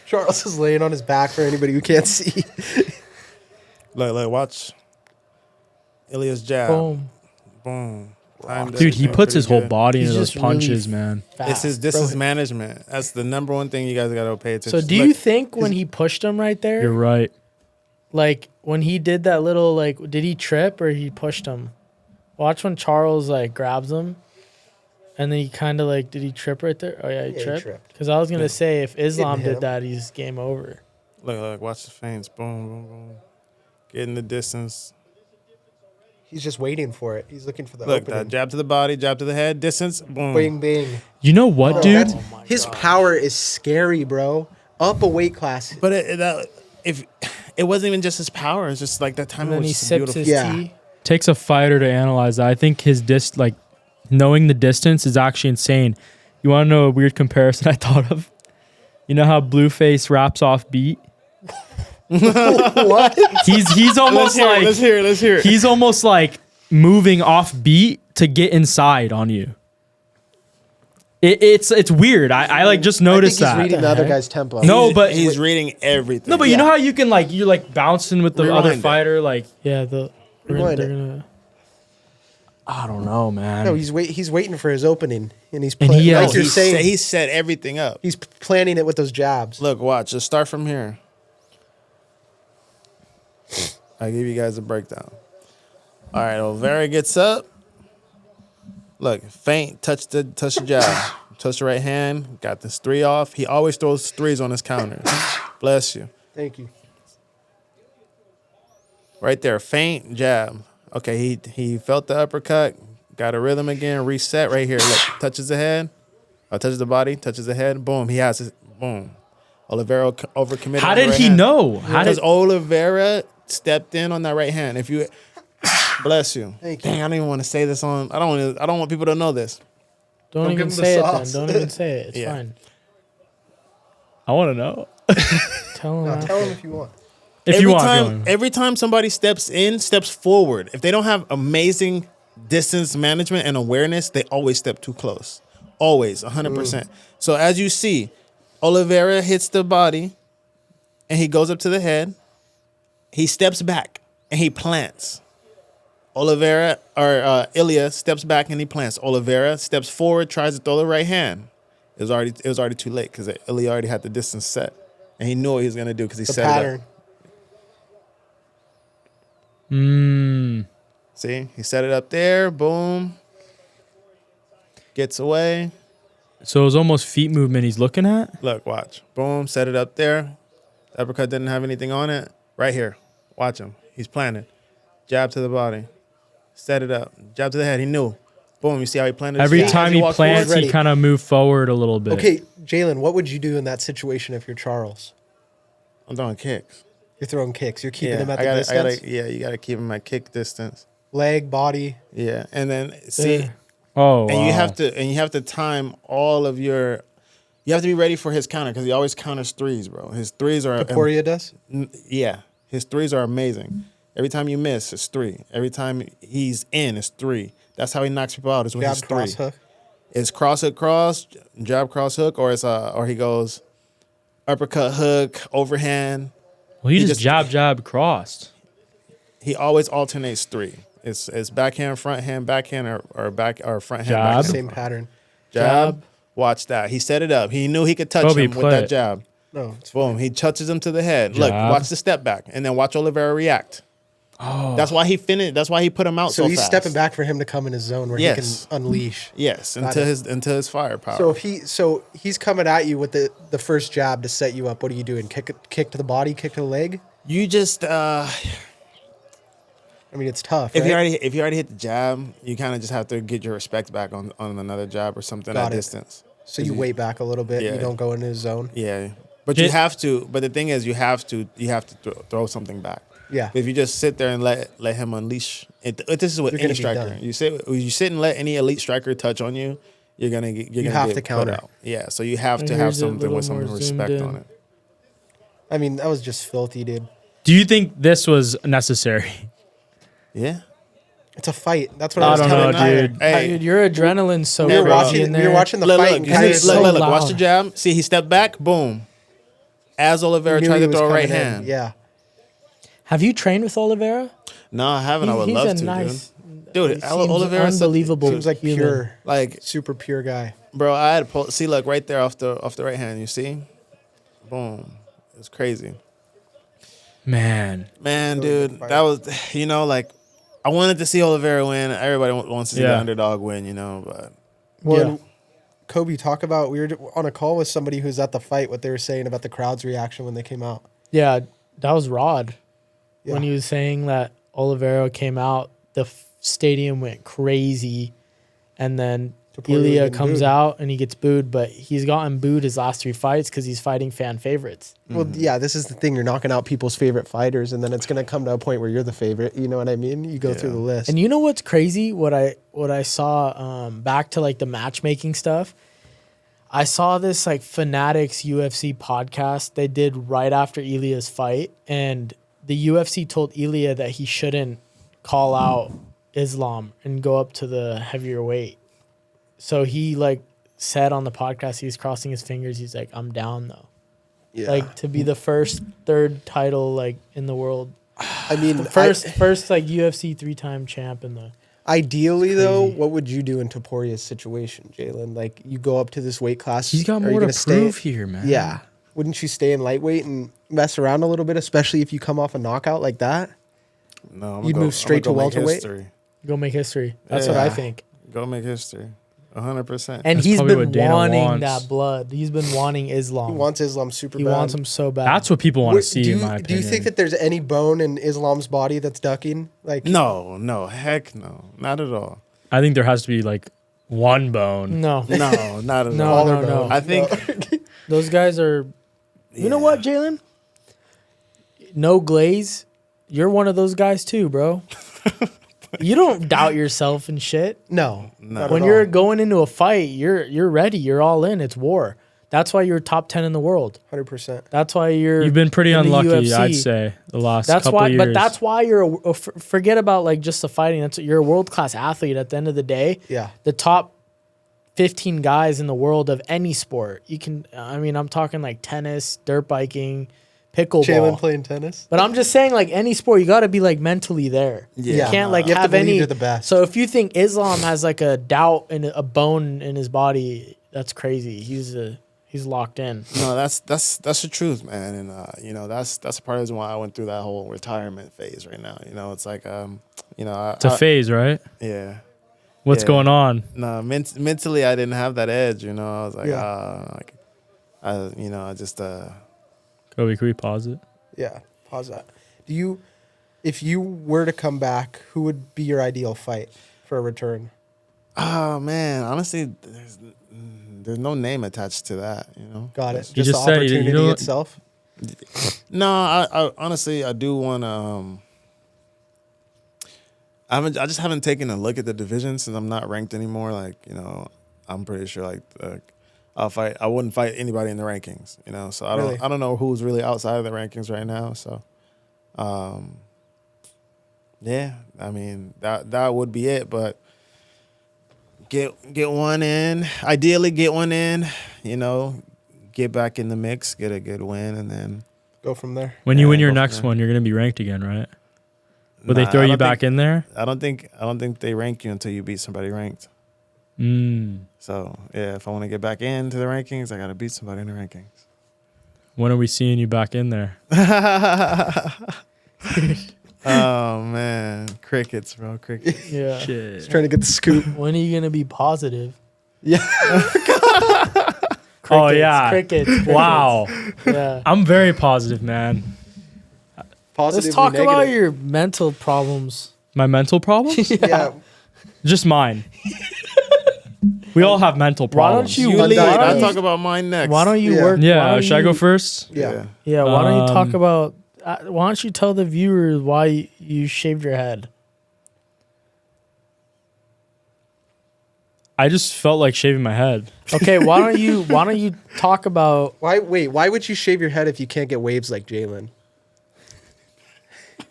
Speaker 2: Charles is laying on his back for anybody who can't see.
Speaker 4: Look, watch. Ilia's jab.
Speaker 1: Boom.
Speaker 4: Boom. Timed
Speaker 3: Dude, he
Speaker 4: everything
Speaker 3: puts his
Speaker 4: pretty
Speaker 3: whole
Speaker 4: good.
Speaker 3: body
Speaker 1: He's
Speaker 3: into those
Speaker 1: just really
Speaker 3: punches, man.
Speaker 1: Fast.
Speaker 4: It's his distance management. That's the number one thing you guys got to pay attention
Speaker 1: So
Speaker 4: to.
Speaker 1: do you
Speaker 4: Look,
Speaker 1: think when he pushed him right there,
Speaker 3: You're right.
Speaker 1: like when he did that little like, did he trip or he pushed him? Watch when Charles like grabs him, and then he kind of like, did he trip right there? Oh yeah, he
Speaker 2: Yeah, he
Speaker 1: tripped.
Speaker 2: tripped.
Speaker 1: Because I was gonna say if Islam
Speaker 2: hit him.
Speaker 1: did that, he's game over.
Speaker 4: look, watch the feints. Boom, boom, boom. Getting the distance.
Speaker 2: He's just waiting for it. He's looking for the
Speaker 4: Look,
Speaker 2: opening.
Speaker 4: that jab to the body, jab to the head, distance. Boom.
Speaker 2: Bing, bing.
Speaker 3: You know what,
Speaker 2: Bro,
Speaker 3: dude?
Speaker 2: that's- his power is scary, bro. Up a weight class.
Speaker 4: But if it wasn't even just his power, it's just like that time
Speaker 1: And then
Speaker 4: was
Speaker 1: he
Speaker 4: just
Speaker 1: sips
Speaker 4: beautiful.
Speaker 1: his
Speaker 2: Yeah.
Speaker 1: tea.
Speaker 3: Takes a fighter to analyze that. I think his knowing the distance is actually insane. You want to know a weird comparison I thought of? You know how Blueface raps off beat?
Speaker 2: What?
Speaker 3: He's almost like
Speaker 4: let's hear it.
Speaker 3: he's almost like moving off beat to get inside on you. It's weird. I like just noticed
Speaker 2: I think
Speaker 3: that.
Speaker 2: he's reading the other guy's tempo.
Speaker 3: No, but
Speaker 4: he's reading everything.
Speaker 3: no, but you
Speaker 2: Yeah.
Speaker 3: know how you can like you're like bouncing with the
Speaker 4: Rewind
Speaker 3: other
Speaker 4: it.
Speaker 3: fighter. Like
Speaker 1: Yeah,
Speaker 2: Rewind
Speaker 1: they're
Speaker 2: it.
Speaker 1: gonna.
Speaker 3: I don't know, man.
Speaker 2: No, he's waiting for his opening, and he's
Speaker 3: And
Speaker 2: pla-
Speaker 3: he
Speaker 2: like
Speaker 3: has-
Speaker 2: you're saying.
Speaker 4: he set everything up.
Speaker 2: He's planning it with those jabs.
Speaker 4: Look, watch. Just start from here. I'll give you guys a breakdown. All right, Oliveira gets up. Look, feint, touch the jab. Touch the right hand. Got this 3 off. He always throws 3s on his counters. Bless you.
Speaker 2: Thank you.
Speaker 4: Right there, feint, jab. Okay, he felt the uppercut. Got a rhythm again. Reset right here. Look, touches the head. Touches the body. Touches the head. Boom. He has it. Boom. Oliveira overcommitted.
Speaker 3: How
Speaker 4: on the
Speaker 3: did
Speaker 4: right
Speaker 3: he
Speaker 4: hand.
Speaker 3: know? How
Speaker 4: Because
Speaker 3: did
Speaker 4: Oliveira stepped in on that right hand. If you, bless you.
Speaker 2: Thank you.
Speaker 4: Dang, I don't even want to say this on. I don't want people to know this.
Speaker 1: Don't
Speaker 2: Don't
Speaker 1: even
Speaker 2: give him the
Speaker 1: say it then.
Speaker 2: sauce.
Speaker 1: Don't even say it. It's
Speaker 4: Yeah.
Speaker 1: fine.
Speaker 3: I want to know?
Speaker 1: Tell him.
Speaker 2: No,
Speaker 1: after.
Speaker 2: tell him if you want.
Speaker 3: If you want,
Speaker 4: every time somebody steps forward, if they don't have amazing distance management and awareness, they always step too close. Always, 100%. So as you see, Oliveira hits the body, and he goes up to the head. He steps back and he plants. Ilia steps back and he plants. Oliveira steps forward, tries to throw the right hand. It was already too late because Ilia already had the distance set, and he knew what he was gonna do because he
Speaker 2: The
Speaker 4: set it up.
Speaker 2: pattern.
Speaker 4: See, he set it up there. Boom. Gets away.
Speaker 3: So it was almost feet movement he's looking at.
Speaker 4: Look, watch. Boom. Set it up there. The uppercut didn't have anything on it. Right here. Watch him. He's planted. Jab to the body. Set it up. Jab to the head. He knew. Boom. You see how he planted?
Speaker 3: Every
Speaker 4: his feet?
Speaker 3: time
Speaker 2: As
Speaker 3: he
Speaker 2: walks
Speaker 3: plants,
Speaker 2: forward,
Speaker 3: he
Speaker 2: ready.
Speaker 3: kind of move forward a little bit.
Speaker 2: Okay, Jaylen, what would you do in that situation if you're Charles?
Speaker 4: I'm throwing kicks.
Speaker 2: You're throwing kicks. You're keeping
Speaker 4: Yeah,
Speaker 2: him at
Speaker 4: I
Speaker 2: the
Speaker 4: gotta,
Speaker 2: distance.
Speaker 4: you gotta keep him at kick distance.
Speaker 2: Leg, body.
Speaker 4: Yeah, and then see,
Speaker 3: Oh,
Speaker 4: and
Speaker 3: wow.
Speaker 4: you have to time all of your. You have to be ready for his counter because he always counters threes, bro. His threes are
Speaker 2: Taporia does.
Speaker 4: yeah, his threes are amazing. Every time you miss, it's 3. Every time he's in, it's 3. That's how he knocks people out. Is when
Speaker 2: Jab,
Speaker 4: he's 3.
Speaker 2: cross hook.
Speaker 4: It's cross hook, cross, jab, cross hook, or or he goes uppercut, hook, overhand.
Speaker 3: Well, he
Speaker 4: he
Speaker 3: just
Speaker 4: just-
Speaker 3: jab, crossed.
Speaker 4: He always alternates 3. It's backhand, front hand, backhand, or back or front hand,
Speaker 3: Jab.
Speaker 4: backhand.
Speaker 2: Same pattern.
Speaker 4: Jab. Watch that. He set it up. He knew he could touch
Speaker 3: Kobe,
Speaker 4: him with
Speaker 3: play
Speaker 4: that
Speaker 3: it.
Speaker 4: jab.
Speaker 2: No, it's
Speaker 4: Boom. He touches him to the head. Look,
Speaker 3: Jab.
Speaker 4: watch the step back, and then watch Oliveira react.
Speaker 3: Oh,
Speaker 4: That's why he finished. That's why he put him out so,
Speaker 2: so he's
Speaker 4: fast.
Speaker 2: stepping back for him to come in his zone where
Speaker 4: Yes.
Speaker 2: he can unleash.
Speaker 4: Yes,
Speaker 2: Got
Speaker 4: into his firepower.
Speaker 2: So he's coming at you with the first jab to set you up. What are you doing? Kick to the body, kick to the leg.
Speaker 4: you just
Speaker 2: I mean, it's tough.
Speaker 4: if
Speaker 2: right?
Speaker 4: you already hit the jab, you kind of just have to get your respect back on another jab or something
Speaker 2: Got
Speaker 4: at
Speaker 2: it.
Speaker 4: distance.
Speaker 2: So you wait back a little bit.
Speaker 4: Yeah.
Speaker 2: You don't go into his zone.
Speaker 4: Yeah, but
Speaker 3: Yeah.
Speaker 4: you have to. But the thing is, you have to throw something back.
Speaker 2: Yeah.
Speaker 4: If you just sit there and let him unleash, this is with
Speaker 2: You're
Speaker 4: any
Speaker 2: gonna be
Speaker 4: striker.
Speaker 2: done.
Speaker 4: You sit and let any elite striker touch on you, you're gonna
Speaker 2: have
Speaker 4: get
Speaker 2: to
Speaker 4: put
Speaker 2: counter.
Speaker 4: out. Yeah, so you have
Speaker 1: And
Speaker 4: to have
Speaker 1: here's it a
Speaker 4: something with
Speaker 1: little
Speaker 4: some
Speaker 1: more
Speaker 4: respect
Speaker 1: zoomed
Speaker 4: on
Speaker 1: in.
Speaker 4: it.
Speaker 2: I mean, that was just filthy, dude.
Speaker 3: do you think this was necessary?
Speaker 4: Yeah.
Speaker 2: It's a fight. That's what I
Speaker 3: I
Speaker 2: was
Speaker 3: don't
Speaker 2: telling
Speaker 3: know,
Speaker 2: Kyle.
Speaker 3: dude.
Speaker 4: Hey,
Speaker 1: Dude, your adrenaline's so
Speaker 2: We were
Speaker 1: crazy
Speaker 2: watching.
Speaker 1: in
Speaker 2: We were
Speaker 1: there.
Speaker 2: watching the
Speaker 4: look,
Speaker 2: fight.
Speaker 4: look,
Speaker 2: and
Speaker 4: see,
Speaker 2: Kyle
Speaker 1: it's
Speaker 2: was
Speaker 1: so
Speaker 4: look,
Speaker 1: loud.
Speaker 4: watch the jab. See, he stepped back. Boom. As Oliveira
Speaker 2: knew
Speaker 4: tried
Speaker 2: he
Speaker 4: to
Speaker 2: was
Speaker 4: throw a right
Speaker 2: coming in.
Speaker 4: hand.
Speaker 2: Yeah.
Speaker 1: Have you trained with Oliveira?
Speaker 4: No, I haven't. I would
Speaker 1: He's
Speaker 4: love
Speaker 1: a
Speaker 4: to,
Speaker 1: nice,
Speaker 4: dude.
Speaker 1: he
Speaker 4: Dude,
Speaker 1: seems
Speaker 4: Oliveira
Speaker 1: unbelievable.
Speaker 2: Seems like
Speaker 1: human.
Speaker 2: pure,
Speaker 4: Like,
Speaker 2: super pure guy.
Speaker 4: bro, I had see, look right there off the right hand. You see, boom. It's crazy.
Speaker 3: Man,
Speaker 4: Man,
Speaker 2: That was a
Speaker 4: dude,
Speaker 2: good fight.
Speaker 4: that was, like, I wanted to see Oliveira win. Everybody wants to see the
Speaker 3: Yeah.
Speaker 4: underdog win, but
Speaker 2: Well,
Speaker 1: Yeah.
Speaker 2: and Kobe, talk about. We were on a call with somebody who's at the fight. What they were saying about the crowd's reaction when they came out.
Speaker 1: Yeah, that was Rod.
Speaker 2: Yeah.
Speaker 1: When he was saying that Oliveira came out, the stadium went crazy. And then
Speaker 2: Taporia was
Speaker 1: Ilia
Speaker 2: getting
Speaker 1: comes
Speaker 2: booed.
Speaker 1: out and he gets booed, but he's gotten booed his last 3 fights because he's fighting fan favorites.
Speaker 2: Well, yeah, this is the thing. You're knocking out people's favorite fighters, and then it's gonna come to a point where you're the favorite. You know what I mean? You go through
Speaker 4: Yeah.
Speaker 2: the list.
Speaker 1: And you know what's crazy? What I saw back to like the matchmaking stuff. I saw this like Fanatics UFC podcast they did right after Ilia's fight, and the UFC told Ilia that he shouldn't call out Islam and go up to the heavier weight. So he like said on the podcast he's crossing his fingers. He's like, I'm down though.
Speaker 2: yeah.
Speaker 1: Like to be the third title like in the world.
Speaker 2: I mean,
Speaker 1: First like UFC 3-time champ in the.
Speaker 2: ideally though, what would you do in Taporia's situation, Jaylen? Like, you go up to this weight class.
Speaker 3: he's got
Speaker 2: are you
Speaker 3: more to
Speaker 2: gonna stay-
Speaker 3: prove here, man.
Speaker 2: Yeah. Wouldn't you stay in lightweight and mess around a little bit, especially if you come off a knockout like that?
Speaker 4: no,
Speaker 2: You'd move straight to welterweight?
Speaker 4: History.
Speaker 1: Go make history. That's what I
Speaker 2: Yeah.
Speaker 1: think.
Speaker 4: Go make history. 100%.
Speaker 1: And
Speaker 3: That's
Speaker 1: he's
Speaker 3: probably
Speaker 1: been
Speaker 3: what Dana
Speaker 1: wanting
Speaker 3: wants.
Speaker 1: that blood. He's been wanting Islam.
Speaker 2: He wants Islam super
Speaker 1: He
Speaker 2: bad.
Speaker 1: wants him so bad.
Speaker 3: That's what people want to
Speaker 2: Wait,
Speaker 3: see,
Speaker 2: do
Speaker 3: in
Speaker 2: you,
Speaker 3: my opinion.
Speaker 2: do you think that there's any bone in Islam's body that's ducking? Like,
Speaker 4: no, heck no, not at all.
Speaker 3: I think there has to be like one bone.
Speaker 1: no.
Speaker 4: No, not at
Speaker 1: No,
Speaker 4: all.
Speaker 1: no, no.
Speaker 4: I think
Speaker 1: Those guys are. You know what, Jaylen? No glaze. You're one of those guys too, bro. You don't doubt yourself and shit.
Speaker 2: no. not
Speaker 1: When
Speaker 2: at
Speaker 1: you're
Speaker 2: all.
Speaker 1: going into a fight, you're ready. You're all in. It's war. That's why you're top 10 in the world.
Speaker 2: 100%.
Speaker 1: That's why you're.
Speaker 3: You've been pretty
Speaker 1: in the
Speaker 3: unlucky,
Speaker 1: UFC.
Speaker 3: I'd say, the last
Speaker 1: That's
Speaker 3: couple
Speaker 1: why,
Speaker 3: years.
Speaker 1: but that's why you're. Forget about like just the fighting. That's you're a world class athlete. At the end of the day,
Speaker 2: Yeah.
Speaker 1: the top 15 guys in the world of any sport. You can. I mean, I'm talking like tennis, dirt biking,
Speaker 2: Jaylen
Speaker 1: pickleball.
Speaker 2: playing tennis?
Speaker 1: But I'm just saying, like any sport, you got to be like mentally there.
Speaker 2: Yeah.
Speaker 1: You can't like
Speaker 2: You have to
Speaker 1: have
Speaker 2: believe
Speaker 1: any.
Speaker 2: you're the best.
Speaker 1: So if you think Islam has like a doubt and a bone in his body, that's crazy. He's locked in.
Speaker 4: no, that's the truth, man, and that's part of the reason why I went through that whole retirement phase right now. It's like
Speaker 3: it's a phase, right?
Speaker 4: yeah.
Speaker 3: What's
Speaker 4: Yeah.
Speaker 3: going on?
Speaker 4: No, mentally I didn't have that edge. I was like,
Speaker 2: Yeah.
Speaker 4: I just
Speaker 3: Kobe, can we pause it?
Speaker 2: Yeah. Pause that. If you were to come back, who would be your ideal fight for a return?
Speaker 4: Oh man, honestly, there's no name attached to that.
Speaker 2: Got it.
Speaker 3: You
Speaker 2: Just
Speaker 3: just
Speaker 2: the
Speaker 3: said it,
Speaker 2: opportunity
Speaker 3: you know what?
Speaker 2: itself.
Speaker 4: No, I honestly I do want to. I just haven't taken a look at the division since I'm not ranked anymore. Like I'm pretty sure like I wouldn't fight anybody in the rankings. So
Speaker 2: Really?
Speaker 4: I don't know who's really outside of the rankings right now. So, yeah, I mean that would be it. But get one in. Ideally, get one in. Get back in the mix, get a good win, and then
Speaker 2: Go from there.
Speaker 3: When you win your
Speaker 4: go from
Speaker 3: next
Speaker 4: there.
Speaker 3: one, you're gonna be ranked again, right? Will they
Speaker 4: Nah,
Speaker 3: throw
Speaker 4: I
Speaker 3: you
Speaker 4: don't
Speaker 3: back
Speaker 4: think-
Speaker 3: in there?
Speaker 4: I don't think they rank you until you beat somebody ranked. So yeah, if I want to get back into the rankings, I gotta beat somebody in the rankings.
Speaker 3: When are we seeing you back in there?
Speaker 4: Oh man, crickets, bro, crickets.
Speaker 1: Yeah.
Speaker 2: Just trying to get the scoop.
Speaker 1: When are you gonna be positive?
Speaker 2: Yeah.
Speaker 3: Oh yeah.
Speaker 1: Crickets.
Speaker 3: Wow.
Speaker 1: Yeah.
Speaker 3: I'm very positive, man.
Speaker 2: Positively
Speaker 1: Let's talk about
Speaker 2: negative.
Speaker 1: your mental problems.
Speaker 3: My mental problems?
Speaker 2: Yeah.
Speaker 3: Just mine. We all have mental
Speaker 1: Why don't
Speaker 3: problems.
Speaker 1: you
Speaker 2: Undiagnosed.
Speaker 1: lead?
Speaker 4: I'll talk about mine next.
Speaker 1: Why don't you
Speaker 2: Yeah.
Speaker 1: work? why
Speaker 3: Yeah,
Speaker 1: don't
Speaker 3: should I go
Speaker 1: you-
Speaker 3: first?
Speaker 2: Yeah.
Speaker 1: Yeah. Why don't you talk
Speaker 3: Um,
Speaker 1: about? Why don't you tell the viewers why you shaved your head?
Speaker 3: I just felt like shaving my head.
Speaker 1: Okay. Why don't you talk about?
Speaker 2: Why would you shave your head if you can't get waves like Jaylen?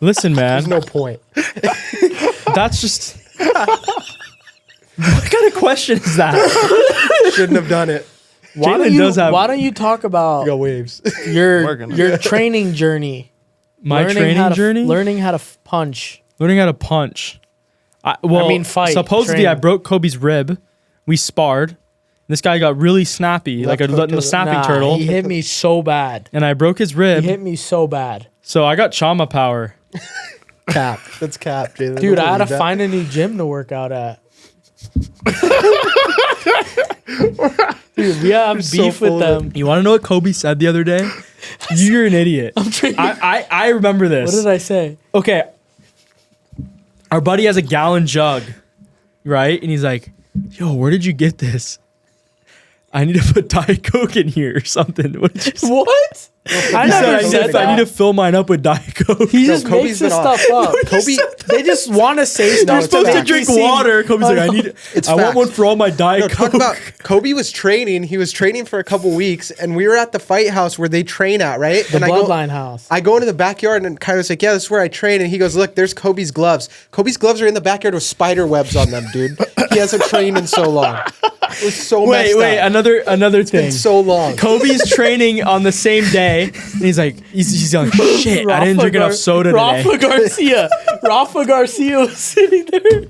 Speaker 3: Listen, man.
Speaker 2: There's no point.
Speaker 3: That's just. What kind of question is that?
Speaker 2: Shouldn't have done it.
Speaker 1: Why
Speaker 3: Jaylen
Speaker 1: don't you?
Speaker 3: does have-
Speaker 1: Why don't you talk about
Speaker 2: Got waves.
Speaker 1: your
Speaker 4: Working on
Speaker 1: your training journey?
Speaker 3: My
Speaker 1: Learning
Speaker 3: training
Speaker 1: how to
Speaker 3: journey?
Speaker 1: Learning how to punch.
Speaker 3: Learning how to punch.
Speaker 1: Fight,
Speaker 3: Supposedly,
Speaker 1: train.
Speaker 3: I broke Kobe's rib. We sparred. This guy got really snappy, like a
Speaker 2: Left hook to the-
Speaker 3: snapping
Speaker 1: Nah,
Speaker 3: turtle.
Speaker 1: He hit me so bad.
Speaker 3: And I broke his
Speaker 1: He
Speaker 3: rib.
Speaker 1: hit me so bad.
Speaker 3: So I got trauma power.
Speaker 1: Cap.
Speaker 2: That's cap, Jaylen.
Speaker 1: Dude,
Speaker 2: Don't
Speaker 1: I had to
Speaker 2: believe that.
Speaker 1: find a new gym to work out at. Dude, we have
Speaker 2: so
Speaker 1: beef
Speaker 2: full
Speaker 1: with
Speaker 2: of
Speaker 1: them.
Speaker 3: You want to know what Kobe said the other day? You're an idiot.
Speaker 1: I'm training.
Speaker 3: I remember this.
Speaker 1: What did I say?
Speaker 3: Okay. Our buddy has a gallon jug, right? And he's like, yo, where did you get this? I need to put Diet Coke in here or something. What did you say?
Speaker 1: What? I
Speaker 3: He
Speaker 1: never
Speaker 3: said,
Speaker 1: said
Speaker 3: I need to
Speaker 1: that.
Speaker 3: fill mine up with Diet Coke.
Speaker 1: He
Speaker 2: No,
Speaker 1: just
Speaker 2: Kobe's
Speaker 1: makes this
Speaker 2: been off.
Speaker 1: stuff up.
Speaker 2: Kobe,
Speaker 1: They just want to say stuff.
Speaker 2: They're
Speaker 3: You're supposed to
Speaker 2: facts.
Speaker 3: drink
Speaker 1: Seen-
Speaker 3: water. Kobe's like, I need.
Speaker 2: It's
Speaker 3: I want
Speaker 2: facts.
Speaker 3: one for all my Diet
Speaker 2: no,
Speaker 3: Coke.
Speaker 2: talk about Kobe was training. He was training for a couple weeks, and we were at the fight house where they train at, right?
Speaker 1: The
Speaker 2: and
Speaker 1: Bloodline House.
Speaker 2: I go into the backyard, and Kyler's like, yeah, this is where I train. And he goes, look, there's Kobe's gloves. Kobe's gloves are in the backyard with spider webs on them, dude. He hasn't trained in so long. It was so messed
Speaker 3: wait,
Speaker 2: up.
Speaker 3: another thing.
Speaker 2: It's so long.
Speaker 3: Kobe's training on the same day, and he's like, he's like, shit, I didn't drink enough soda today.
Speaker 1: Rafa Garcia was sitting there.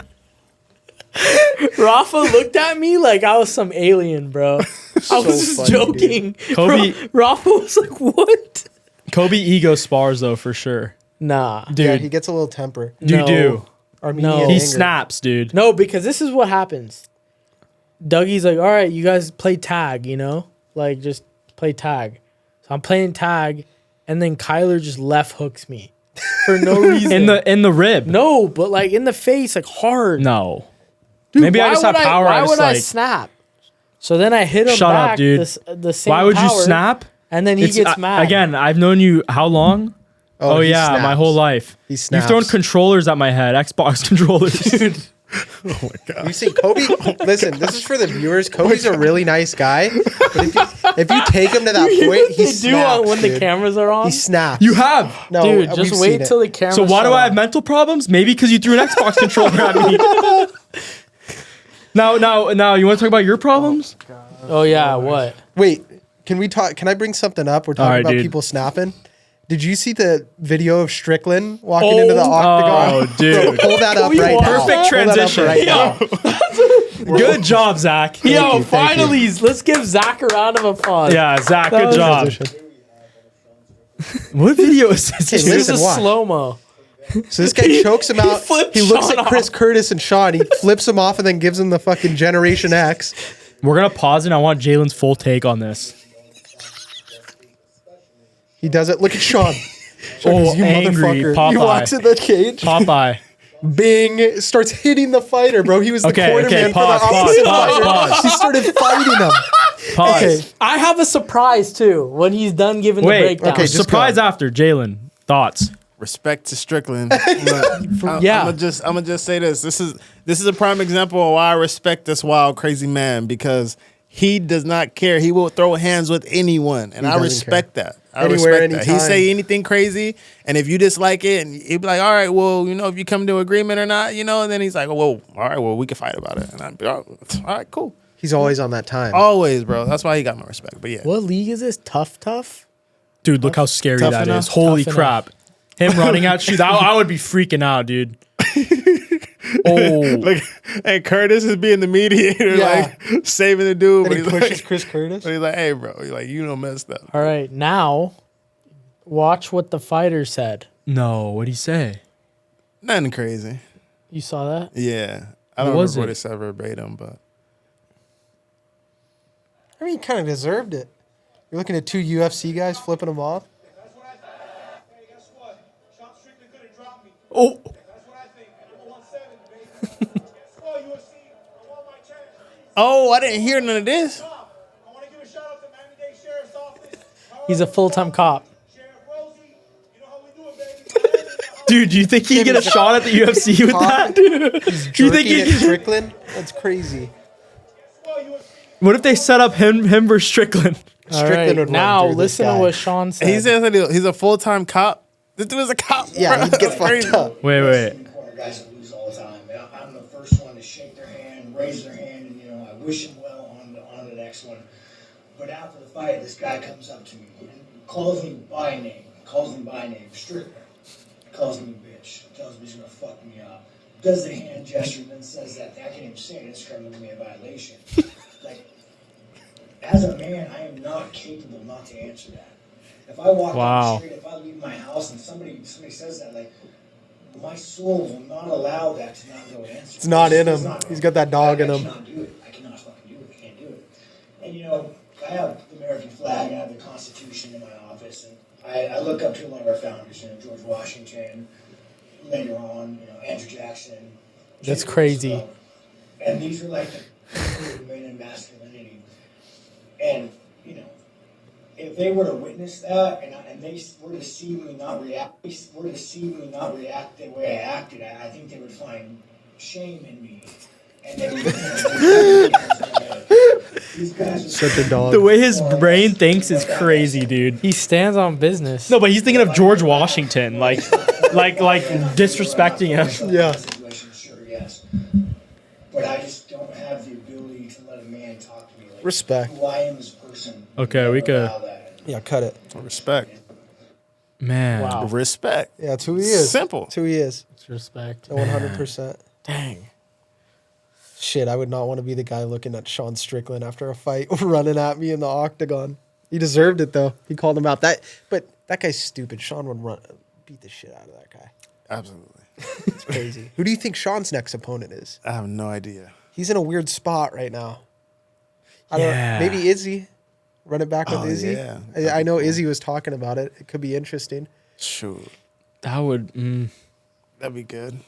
Speaker 1: Rafa looked at me like I was some alien, bro. I was just
Speaker 2: funny,
Speaker 1: joking.
Speaker 3: Kobe-
Speaker 1: Rafa was like, "What?"
Speaker 3: Kobe ego spars though for sure.
Speaker 1: Nah,
Speaker 3: Dude,
Speaker 2: Yeah, he gets a little temper.
Speaker 3: you
Speaker 1: no.
Speaker 3: do.
Speaker 2: Armenian
Speaker 1: No.
Speaker 3: He
Speaker 2: anger.
Speaker 3: snaps, dude.
Speaker 1: No, because this is what happens. Dougie's like, all right, you guys play tag, like just play tag. So I'm playing tag, and then Kyler just left hooks me for no reason.
Speaker 3: In the rib.
Speaker 1: no, but like in the face, like hard.
Speaker 3: No.
Speaker 1: Dude,
Speaker 3: Maybe I
Speaker 1: why
Speaker 3: just have
Speaker 1: would
Speaker 3: power.
Speaker 1: Why
Speaker 3: I just
Speaker 1: would I
Speaker 3: like.
Speaker 1: snap? So then I hit him
Speaker 3: Shut
Speaker 1: back.
Speaker 3: up, dude.
Speaker 1: The same
Speaker 3: Why would you
Speaker 1: power,
Speaker 3: snap?
Speaker 1: And then he gets mad
Speaker 3: Again, I've known you how long? Oh,
Speaker 2: he
Speaker 3: yeah,
Speaker 2: snaps.
Speaker 3: my whole life.
Speaker 2: He
Speaker 3: You've thrown
Speaker 2: snaps.
Speaker 3: controllers at my head, Xbox controllers. Dude.
Speaker 2: You see, Kobe. Listen, this is for the viewers. Kobe's a really nice guy, but if you take him to that point, he
Speaker 1: They do
Speaker 2: snaps.
Speaker 1: when the
Speaker 2: dude.
Speaker 1: cameras are on.
Speaker 2: He snaps.
Speaker 3: You have.
Speaker 2: no,
Speaker 1: Dude,
Speaker 2: we've
Speaker 1: just
Speaker 2: seen
Speaker 1: wait
Speaker 2: it.
Speaker 1: till the camera.
Speaker 3: So why do
Speaker 1: shut
Speaker 3: I have
Speaker 1: off.
Speaker 3: mental problems? Maybe because you threw an Xbox controller at me. Now, you want to talk about your problems?
Speaker 1: Oh yeah, what?
Speaker 2: Wait, can we talk? Can I bring something up? We're talking
Speaker 3: Alright,
Speaker 2: about
Speaker 3: dude.
Speaker 2: people snapping. Did you see the video of Strickland walking into the octagon?
Speaker 3: Oh, dude.
Speaker 2: Bro, pull that up
Speaker 1: we
Speaker 2: right
Speaker 1: watch
Speaker 2: now.
Speaker 3: Perfect
Speaker 2: Pull that up
Speaker 3: transition.
Speaker 2: right now.
Speaker 3: Good job, Zach.
Speaker 1: Yo,
Speaker 2: you, thank you.
Speaker 1: finally, let's give Zach a round of applause.
Speaker 3: Yeah, Zach,
Speaker 1: That
Speaker 3: good
Speaker 1: was-
Speaker 3: job.
Speaker 2: Position.
Speaker 3: What video is this?
Speaker 2: Hey,
Speaker 1: This
Speaker 2: listen,
Speaker 1: is a
Speaker 2: watch.
Speaker 1: slow mo.
Speaker 2: So this guy chokes him out.
Speaker 1: flipped
Speaker 2: He looks
Speaker 1: Sean
Speaker 2: at Chris
Speaker 1: off.
Speaker 2: Curtis and Sean. He flips him off and then gives him the fucking Generation X.
Speaker 3: We're going to pause and I want Jalen's full take on this.
Speaker 2: He does it. Look at Sean.
Speaker 3: Oh,
Speaker 2: You
Speaker 3: angry
Speaker 2: motherfucker. He
Speaker 3: Popeye.
Speaker 2: walks in the cage.
Speaker 3: Popeye.
Speaker 2: Bing starts hitting the fighter, bro. He was the
Speaker 3: Okay,
Speaker 2: corner
Speaker 3: okay,
Speaker 2: man
Speaker 3: pause,
Speaker 2: for the opposite
Speaker 3: pause,
Speaker 2: fighter.
Speaker 3: pause.
Speaker 2: He started fighting him.
Speaker 3: Pause.
Speaker 1: Okay, I have a surprise too when he's done giving the
Speaker 3: Wait,
Speaker 1: breakdown.
Speaker 2: okay, just
Speaker 3: surprise
Speaker 2: go.
Speaker 3: after Jaylen. Thoughts?
Speaker 4: Respect to Strickland. I'm
Speaker 1: Yeah.
Speaker 4: gonna just say this. This is a prime example of why I respect this wild, crazy man, because he does not care. He will throw hands with anyone, and I
Speaker 2: doesn't
Speaker 4: respect that. I
Speaker 2: Anywhere,
Speaker 4: respect that. He
Speaker 2: anytime.
Speaker 4: say anything crazy, and if you dislike it, and he'd be like, "All right, well, you know, if you come to agreement or not, you know," and then he's like, "Well, all right, well, we can fight about it," and I'd be, "Oh, all right, cool."
Speaker 2: He's always on that time.
Speaker 4: Always, bro. That's why he got my respect. But yeah,
Speaker 1: What league is this? Tough?
Speaker 3: Dude, look how scary
Speaker 2: Tough
Speaker 3: that
Speaker 2: enough,
Speaker 3: is. Holy
Speaker 1: tough
Speaker 3: crap. Him running at you, I would be freaking out, dude. Oh.
Speaker 4: like, and Curtis is being the mediator,
Speaker 2: Yeah.
Speaker 4: like saving the dude.
Speaker 2: Then
Speaker 4: But
Speaker 2: he
Speaker 4: he's
Speaker 2: pushes
Speaker 4: like,
Speaker 2: Chris Curtis.
Speaker 4: but he's like, "Hey, bro, you're like, you don't messed up."
Speaker 1: All right, now watch what the fighter said.
Speaker 3: No, what'd he say?
Speaker 4: Nothing crazy.
Speaker 1: You saw that?
Speaker 4: Yeah, I
Speaker 3: What
Speaker 4: don't
Speaker 3: was
Speaker 4: remember what
Speaker 3: it?
Speaker 4: it said verbatim, but
Speaker 2: I mean, he kind of deserved it. You're looking at two UFC guys flipping him off.
Speaker 6: That's what I think. Hey, guess what? Sean Strickland could have dropped me.
Speaker 3: Oh.
Speaker 6: That's what I think. I'm a 170, baby. Guess what, UFC? I want my chance.
Speaker 4: oh, I didn't hear none of this.
Speaker 6: I want to give a shout out to Miami-Dade Sheriff's Office.
Speaker 1: He's a full-time cop.
Speaker 6: Sheriff Rosie, you know how we do it, baby.
Speaker 3: Dude, do you think he'd get a shot at the UFC with that, dude? Do you think
Speaker 2: Jerking
Speaker 3: he
Speaker 2: at Strickland? That's crazy.
Speaker 3: What if they set up him versus Strickland?
Speaker 1: All
Speaker 2: Strickland
Speaker 1: right,
Speaker 2: would run
Speaker 1: now
Speaker 2: through this
Speaker 1: listen to
Speaker 2: guy.
Speaker 1: what Sean said.
Speaker 4: He says that he's a full time cop. This dude is a cop.
Speaker 2: Yeah,
Speaker 4: bro.
Speaker 2: he'd get
Speaker 4: That's
Speaker 2: fucked
Speaker 4: crazy.
Speaker 2: up.
Speaker 3: Wait.
Speaker 7: Corner guys that lose all the time. And I'm the first one to shake their hand, raise their hand, and you know I wish them well on the next one. But after the fight, this guy comes up to me and calls me by name. Strickland. Calls me a bitch. Tells me he's gonna fuck me up. Does the hand gesture and then says that. I can't even say it. It's trying to give me a violation. Like, as a man, I am not capable not to answer that. If I walk down the street, if I leave my house and somebody says that, like, my soul will not allow that to not go answer.
Speaker 2: It's not in him. He's got that dog in
Speaker 7: I
Speaker 2: him.
Speaker 7: cannot do it. I cannot fucking do it. I can't do it. And you know, I have the American flag, I have the Constitution in my office, and I look up to a lot of our founders, you know, George Washington, later on, you know, Andrew Jackson.
Speaker 1: That's
Speaker 7: Teddy
Speaker 1: crazy.
Speaker 7: Roosevelt. And these are like the people who made in masculinity. And, you know, if they were to witness that and they were to see me not react, the way I acted, I think they would find shame in me. And they would, these guys are
Speaker 2: Such a dog.
Speaker 3: The way his brain thinks is crazy, dude.
Speaker 1: He stands on business.
Speaker 3: No, but he's thinking of George Washington, like disrespecting him.
Speaker 2: Yeah.
Speaker 7: situation, sure, yes. But I just don't have the ability to let a man talk to me like
Speaker 2: Respect.
Speaker 7: who I am as a person.
Speaker 3: Okay, we could-
Speaker 7: Allow that.
Speaker 2: Yeah, cut it.
Speaker 4: Respect.
Speaker 3: Man.
Speaker 1: Wow.
Speaker 4: Respect.
Speaker 2: Yeah, it's who he is.
Speaker 4: Simple.
Speaker 2: It's who he is.
Speaker 1: Respect.
Speaker 2: 100%.
Speaker 1: Dang.
Speaker 2: Shit, I would not want to be the guy looking at Sean Strickland after a fight running at me in the octagon. He deserved it though. He called him out. But that guy's stupid. Sean would beat the shit out of that guy.
Speaker 4: Absolutely.
Speaker 2: It's crazy. Who do you think Sean's next opponent is?
Speaker 4: I have no idea.
Speaker 2: He's in a weird spot right now. I
Speaker 3: Yeah.
Speaker 2: don't know. Maybe Izzy. Run it back with
Speaker 4: Oh,
Speaker 2: Izzy.
Speaker 4: yeah.
Speaker 2: I know Izzy was talking about it. It could be interesting.
Speaker 4: Shoot.
Speaker 3: That would.
Speaker 4: That'd be good.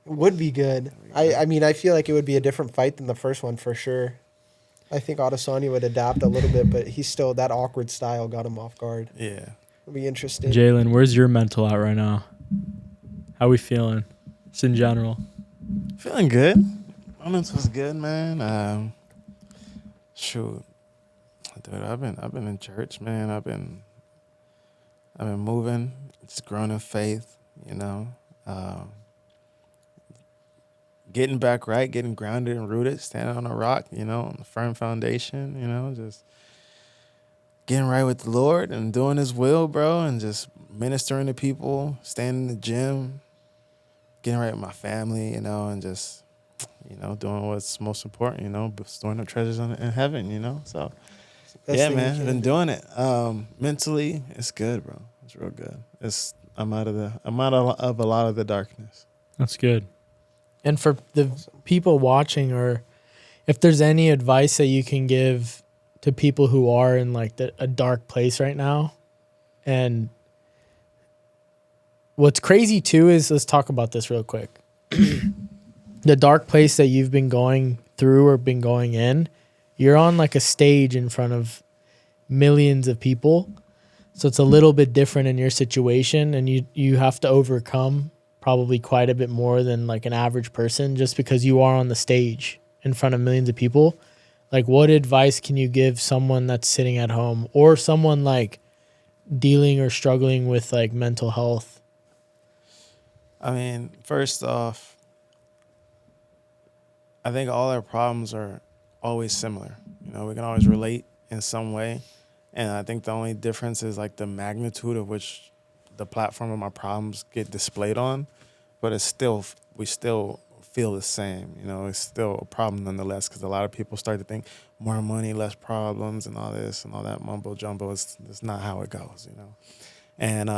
Speaker 2: It would be good. I mean, I feel like it would be a different fight than the first one for sure. I think Adesanya would adapt a little bit, but he's still, that awkward style got him off guard.
Speaker 4: Yeah.
Speaker 2: It'll be interesting.
Speaker 3: Jaylen, where's your mental at right now? How we feeling? Just in general.
Speaker 4: Feeling good. My mental's good, man. Shoot. Dude, I've been in church, man. I've been moving, just growing in faith, you know. Getting back right, getting grounded and rooted, standing on a rock, you know, on a firm foundation, you know, just getting right with the Lord and doing his will, bro, and just ministering to people, staying in the gym, getting right with my family, you know, and just, you know, doing what's most important, you know, storing up treasures in heaven, you know. So,
Speaker 2: Best
Speaker 4: yeah,
Speaker 2: thing
Speaker 4: man,
Speaker 2: you
Speaker 4: I've
Speaker 2: can
Speaker 4: been
Speaker 2: do.
Speaker 4: doing it. Mentally, it's good, bro. It's real good. I'm out of a lot of the darkness.
Speaker 3: That's good.
Speaker 1: And for the people watching, or if there's any advice that you can give to people who are in like a dark place right now. And what's crazy too is, let's talk about this real quick. the dark place that you've been going through or been going in, you're on like a stage in front of millions of people. So it's a little bit different in your situation, and you have to overcome probably quite a bit more than like an average person just because you are on the stage in front of millions of people. Like, what advice can you give someone that's sitting at home or someone like dealing or struggling with like mental health?
Speaker 4: I mean, first off, I think all our problems are always similar. You know, we can always relate in some way. And I think the only difference is like the magnitude of which the platform of my problems get displayed on. But it's still, we still feel the same. You know, it's still a problem nonetheless, because a lot of people start to think more money, less problems, and all this and all that mumbo jumbo. It's not how it goes, you know. And,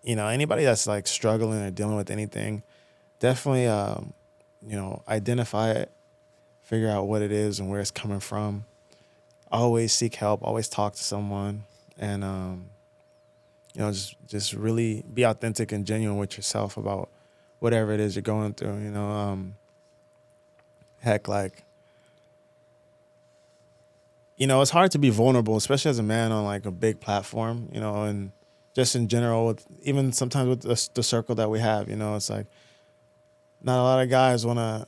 Speaker 4: you know, anybody that's like struggling or dealing with anything, definitely, you know, identify it, figure out what it is and where it's coming from. Always seek help, always talk to someone, and, you know, just really be authentic and genuine with yourself about whatever it is you're going through, you know. Heck, like, you know, it's hard to be vulnerable, especially as a man on like a big platform, you know, and just in general, with, even sometimes with the circle that we have, you know, it's like not a lot of guys want to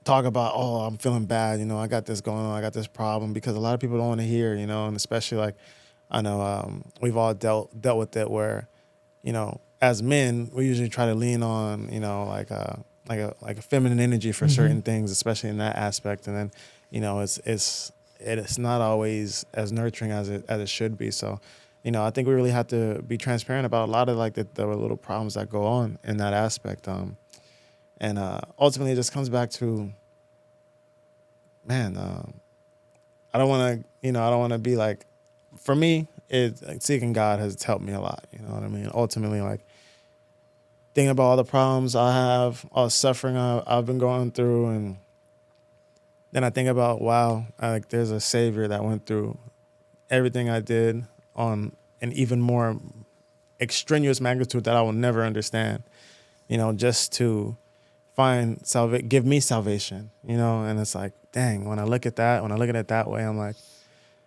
Speaker 4: talk about, oh, I'm feeling bad, you know, I got this going on, I got this problem, because a lot of people don't want to hear, you know, and especially like, I know we've all dealt with it where, you know, as men, we usually try to lean on, you know, like a feminine energy for certain things, especially in that aspect, and then, you know, it's not always as nurturing as it should be. So, you know, I think we really have to be transparent about a lot of like the little problems that go on in that aspect. And ultimately, it just comes back to, man, I don't want to be like, for me, like, seeking God has helped me a lot. You know what I mean? Ultimately, like, thinking about all the problems I have, all the suffering I've been going through, and then I think about, wow, like there's a Savior that went through everything I did on an even more extraneous magnitude that I will never understand, you know, just to give me salvation, you know. And it's like, dang, when I look at it that way, I'm like,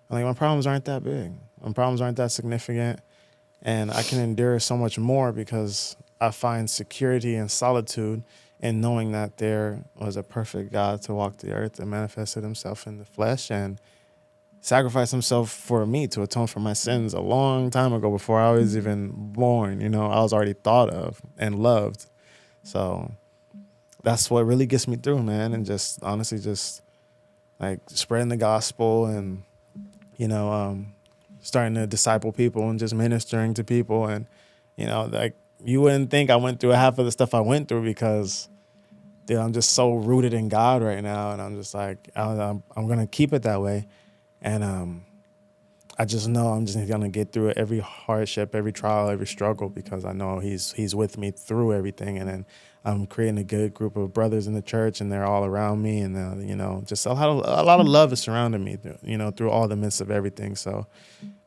Speaker 4: my problems aren't that big. My problems aren't that significant. And I can endure so much more because I find security and solitude in knowing that there was a perfect God to walk the earth and manifested himself in the flesh and sacrificed himself for me to atone for my sins a long time ago, before I was even born. You know, I was already thought of and loved. So that's what really gets me through, man. And just honestly, just like spreading the gospel and, you know, starting to disciple people and just ministering to people. And, you know, like, you wouldn't think I went through half of the stuff I went through, because, dude, I'm just so rooted in God right now. And I'm just like, I'm going to keep it that way. And I just know I'm just going to get through it, every hardship, every trial, every struggle, because I know he's with me through everything. And then I'm creating a good group of brothers in the church, and they're all around me. And, you know, just a lot of love is surrounding me, you know, through all the midst of everything. So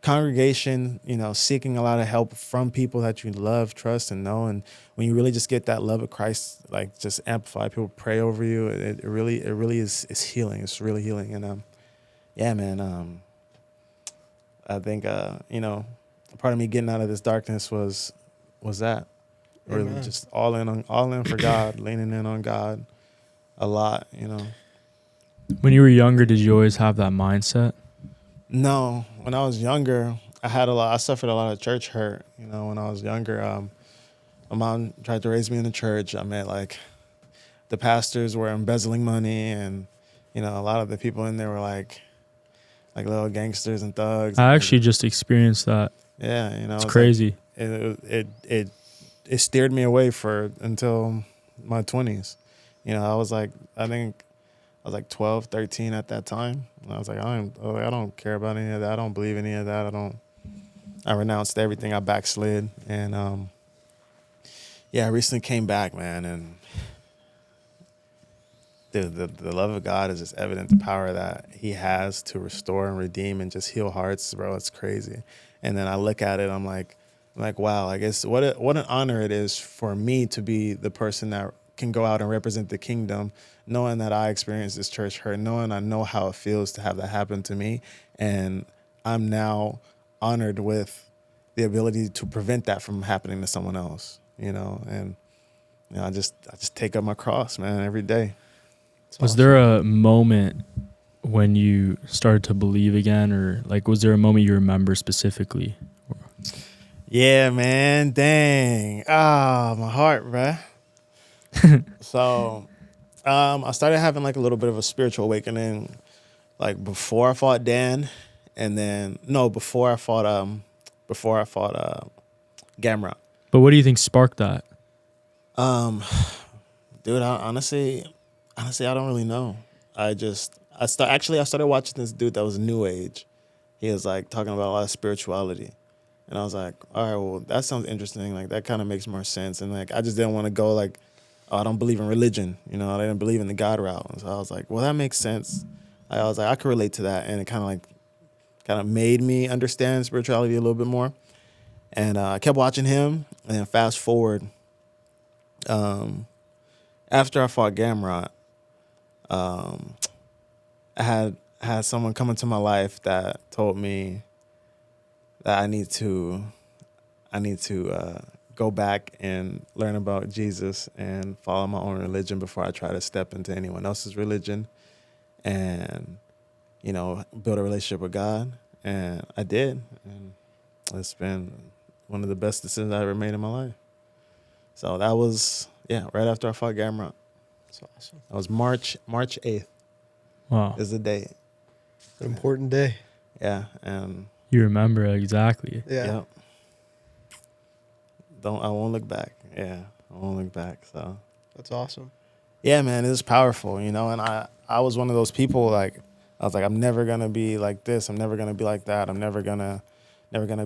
Speaker 4: congregation, you know, seeking a lot of help from people that you love, trust, and know. And when you really just get that love of Christ, like, just amplify, people pray over you. It really is healing. It's really healing. And, yeah, man, I think, you know, part of me getting out of this darkness was that. Really, just all in for God, leaning in on God a lot, you know.
Speaker 3: When you were younger, did you always have that mindset?
Speaker 4: No, when I was younger, I suffered a lot of church hurt. You know, when I was younger, my mom tried to raise me in the church. I met, like, the pastors were embezzling money, and, you know, a lot of the people in there were like little gangsters and thugs.
Speaker 3: I actually just experienced that.
Speaker 4: Yeah, you know,
Speaker 3: it's crazy.
Speaker 4: Like, it steered me away until my 20s. You know, I was like 12, 13 at that time. And I was like, I don't care about any of that. I don't believe any of that. I renounced everything. I backslid. And, yeah, I recently came back, man. And the love of God is just evident. The power that he has to restore and redeem and just heal hearts, bro. It's crazy. And then I look at it, I'm like, wow, I guess what an honor it is for me to be the person that can go out and represent the kingdom, knowing that I experienced this church hurt, knowing I know how it feels to have that happen to me. And I'm now honored with the ability to prevent that from happening to someone else, and I just take up my cross, man, every day.
Speaker 3: Was there a moment when you started to believe again, or like, was there a moment you remember specifically?
Speaker 4: Yeah, man. Dang. My heart, bruh. So, I started having like a little bit of a spiritual awakening, like before I fought Dan, and then before I fought Gamrot.
Speaker 3: But what do you think sparked that?
Speaker 4: Dude, honestly, I don't really know. I started watching this dude that was New Age. He was like talking about a lot of spirituality. And I was like, all right, well, that sounds interesting. Like, that kind of makes more sense. And like, I just didn't want to go like, oh, I don't believe in religion. I didn't believe in the God route. And so I was like, well, that makes sense. I was like, I could relate to that. And it kind of made me understand spirituality a little bit more. And I kept watching him. And then fast forward, after I fought Gamrot, I had someone come into my life that told me that I need to go back and learn about Jesus and follow my own religion before I try to step into anyone else's religion, and build a relationship with God. And I did, and it's been one of the best decisions I ever made in my life. So that was right after I fought Gamrot.
Speaker 2: That's awesome.
Speaker 4: That was March 8th.
Speaker 3: Wow.
Speaker 4: Is the date.
Speaker 2: An important day.
Speaker 4: Yeah, and
Speaker 3: You remember exactly.
Speaker 2: Yeah.
Speaker 4: I won't look back. Yeah, I won't look back. So
Speaker 2: That's awesome.
Speaker 4: yeah, man, it was powerful, and I was one of those people, like, I was like, I'm never gonna be like this, I'm never gonna be like that, I'm never gonna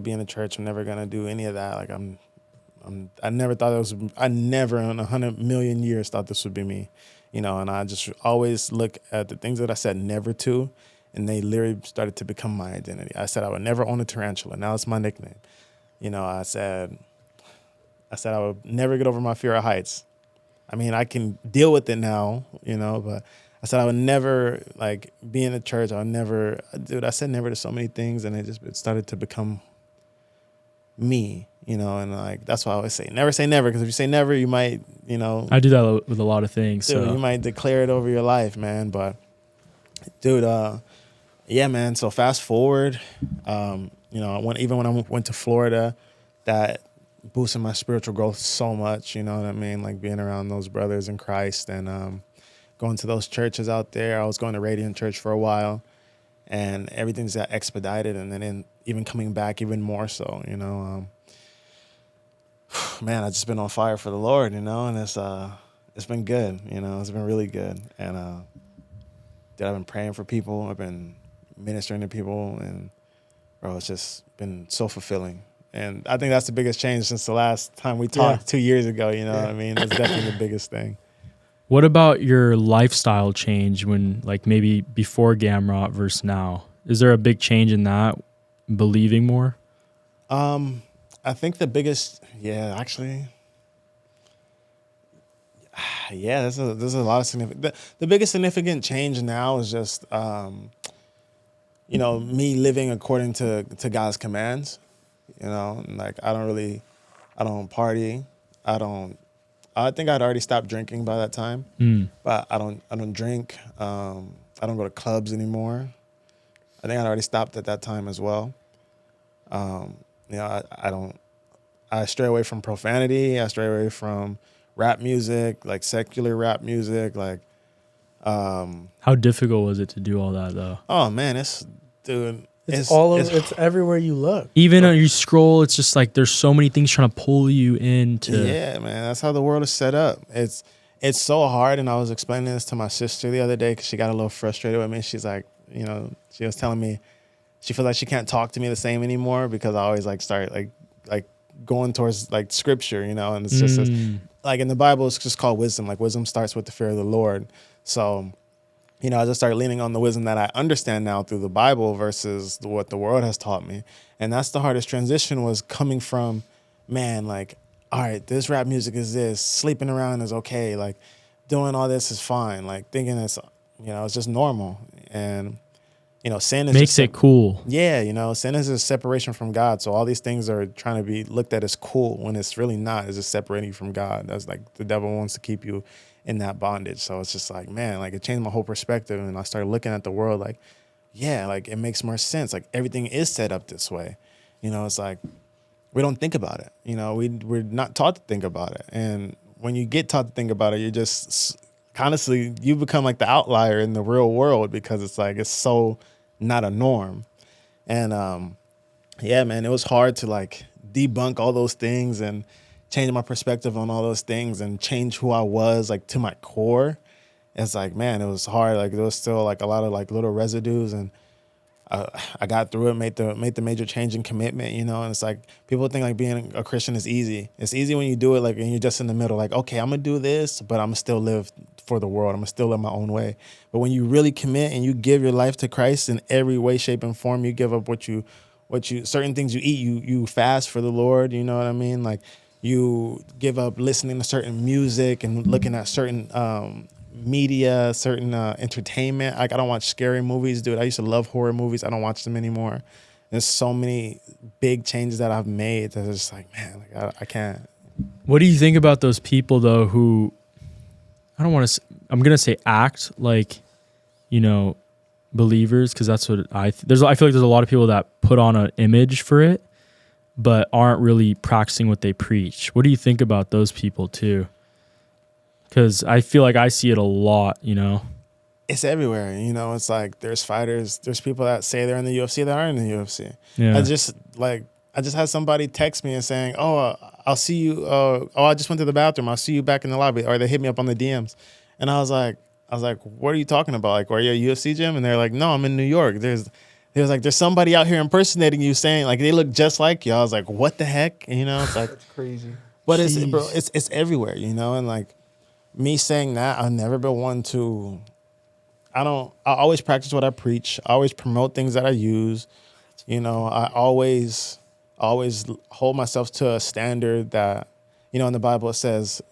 Speaker 4: be in the church, I'm never gonna do any of that. Like, I never thought I never in 100 million years thought this would be me. And I just always look at the things that I said never to, and they literally started to become my identity. I said I would never own a tarantula. Now it's my nickname. I said I would never get over my fear of heights. I mean, I can deal with it now, but I said I would never, like, be in a church. I said never to so many things, and it started to become me, and like, that's why I always say never, because if you say never, you might,
Speaker 3: I do that with a lot of things.
Speaker 4: dude,
Speaker 3: So
Speaker 4: you might declare it over your life, man. But dude, yeah, man. So fast forward, when I went to Florida, that boosted my spiritual growth so much. You know what I mean? Like, being around those brothers in Christ and going to those churches out there. I was going to Radiant Church for a while, and everything's got expedited. And then even coming back even more so, man, I've just been on fire for the Lord, and it's been good, it's been really good. And dude, I've been praying for people, I've been ministering to people, and bro, it's just been so fulfilling. And I think that's the biggest change since the last time we talked 2 years ago, what I mean? That's definitely the biggest thing.
Speaker 3: what about your lifestyle change when, like, maybe before Gamrot versus now? Is there a big change in that, believing more?
Speaker 4: I think the biggest, actually, there's a lot of significant. The biggest significant change now is just, me living according to God's commands. Like, I don't party. I think I'd already stopped drinking by that time, but I don't drink. I don't go to clubs anymore. I think I'd already stopped at that time as well. I stray away from profanity. I stray away from rap music, like secular rap music. Like,
Speaker 3: How difficult was it to do all that, though?
Speaker 4: oh man, it's
Speaker 1: everywhere you look.
Speaker 3: Even when you scroll, it's just like there's so many things trying to pull you into.
Speaker 4: Yeah, man, that's how the world is set up. It's so hard. And I was explaining this to my sister the other day because she got a little frustrated with me. She's like, she was telling me she feels like she can't talk to me the same anymore because I always like start like going towards like scripture, and it's just like in the Bible, it's just called wisdom. Like, wisdom starts with the fear of the Lord. So, I just start leaning on the wisdom that I understand now through the Bible versus what the world has taught me. And that's the hardest transition, was coming from, man, like, all right, this rap music is this, sleeping around is okay, like doing all this is fine, like thinking it's, it's just normal. And, sin is
Speaker 3: Makes it cool.
Speaker 4: Yeah, sin is a separation from God. So all these things are trying to be looked at as cool when it's really not. It's just separating you from God. That's like the devil wants to keep you in that bondage. So it's just like, man, like it changed my whole perspective. And I started looking at the world like, yeah, like it makes more sense. Like everything is set up this way. It's like we don't think about it. We're not taught to think about it. And when you get taught to think about it, you're just honestly, you become like the outlier in the real world because it's like it's so not a norm. And yeah, man, it was hard to like debunk all those things and change my perspective on all those things and change who I was like to my core. It's like, man, it was hard. Like there was still like a lot of like little residues, and I got through it, made the major change in commitment, and it's like people think like being a Christian is easy. It's easy when you do it like and you're just in the middle, like, okay, I'm gonna do this, but I'm gonna still live for the world. I'm gonna still live my own way. But when you really commit and you give your life to Christ in every way, shape, and form, you give up what you certain things you eat, you fast for the Lord, you know what I mean? Like you give up listening to certain music and looking at certain media, certain entertainment. Like I don't watch scary movies, dude. I used to love horror movies. I don't watch them anymore. There's so many big changes that I've made that it's just like, man, like I can't.
Speaker 3: What do you think about those people though who I'm gonna say act like, believers, because that's what I feel like there's a lot of people that put on an image for it, but aren't really practicing what they preach. What do you think about those people too? Because I feel like I see it a lot,
Speaker 4: It's everywhere, It's like there's fighters, there's people that say they're in the UFC that aren't in the UFC.
Speaker 3: Yeah.
Speaker 4: I just had somebody text me and saying, I'll see you. I just went to the bathroom. I'll see you back in the lobby. Or they hit me up on the DMs. And I was like, what are you talking about? Like, are you at a UFC gym? And they're like, no, I'm in New York. There's somebody out here impersonating you saying like they look just like you. I was like, what the heck? It's like,
Speaker 2: That's crazy.
Speaker 4: but it's everywhere, and like me saying that, I've never been one to, I always practice what I preach. I always promote things that I use. I always hold myself to a standard that, in the Bible it says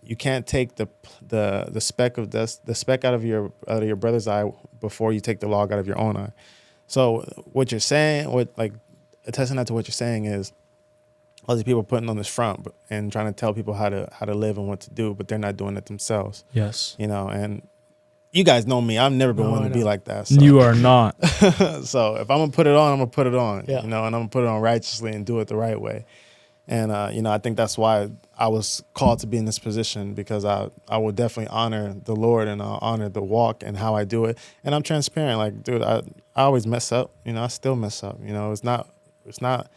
Speaker 4: you can't take the speck of dust, the speck out of your brother's eye before you take the log out of your own eye. So what you're saying, attesting that to what you're saying is all these people putting on this front and trying to tell people how to live and what to do, but they're not doing it themselves.
Speaker 3: Yes.
Speaker 4: And you guys know me. I've never been one to be like that. So.
Speaker 3: You are not.
Speaker 4: So if I'm going to put it on, I'm going to put it on,
Speaker 1: Yeah.
Speaker 4: and I'm going to put it on righteously and do it the right way. And, I think that's why I was called to be in this position, because I will definitely honor the Lord and I'll honor the walk and how I do it. And I'm transparent. Like, dude, I always mess up. I still mess up. It's not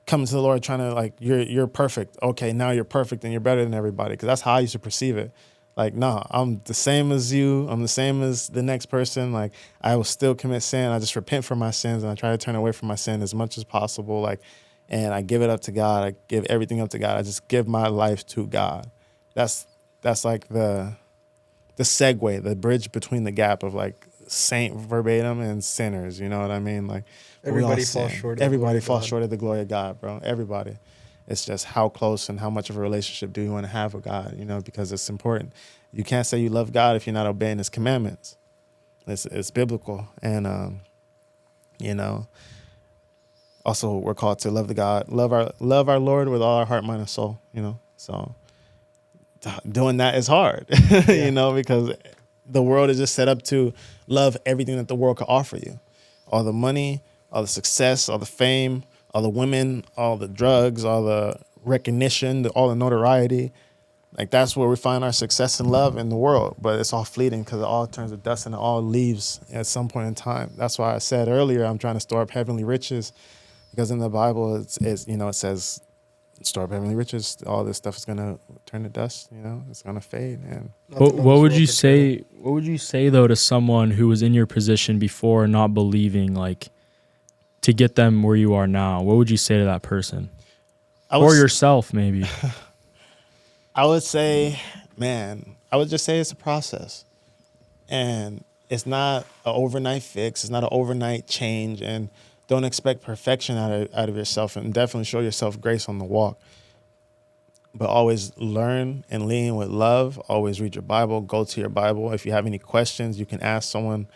Speaker 4: coming to the Lord trying to like, you're perfect. Okay, now you're perfect and you're better than everybody. Because that's how I used to perceive it. Like, no, I'm the same as you. I'm the same as the next person. Like, I will still commit sin. I just repent for my sins and I try to turn away from my sin as much as possible. Like, and I give it up to God. I give everything up to God. I just give my life to God. That's like the segue, the bridge between the gap of like saint verbatim and sinners. You know what I mean? Like
Speaker 2: Everybody falls short.
Speaker 4: Everybody falls short of the glory of God, bro. Everybody. It's just how close and how much of a relationship do you want to have with God? Because it's important. You can't say you love God if you're not obeying His commandments. It's biblical, and also we're called to love love our Lord with all our heart, mind, and soul. So doing that is hard, because the world is just set up to love everything that the world can offer you, all the money, all the success, all the fame, all the women, all the drugs, all the recognition, all the notoriety. Like that's where we find our success and love in the world. But it's all fleeting because it all turns to dust and it all leaves at some point in time. That's why I said earlier I'm trying to store up heavenly riches, because in the Bible it says store up heavenly riches. All this stuff is gonna turn to dust. It's gonna fade. And
Speaker 3: What would you say? What would you say though to someone who was in your position before, not believing, like, to get them where you are now? What would you say to that person, or yourself maybe?
Speaker 4: I would say, man, I would just say it's a process, and it's not an overnight fix. It's not an overnight change, and don't expect perfection out of yourself, and definitely show yourself grace on the walk. but always learn and lean with love. Always read your Bible. Go to your Bible. If you have any questions, you can ask someone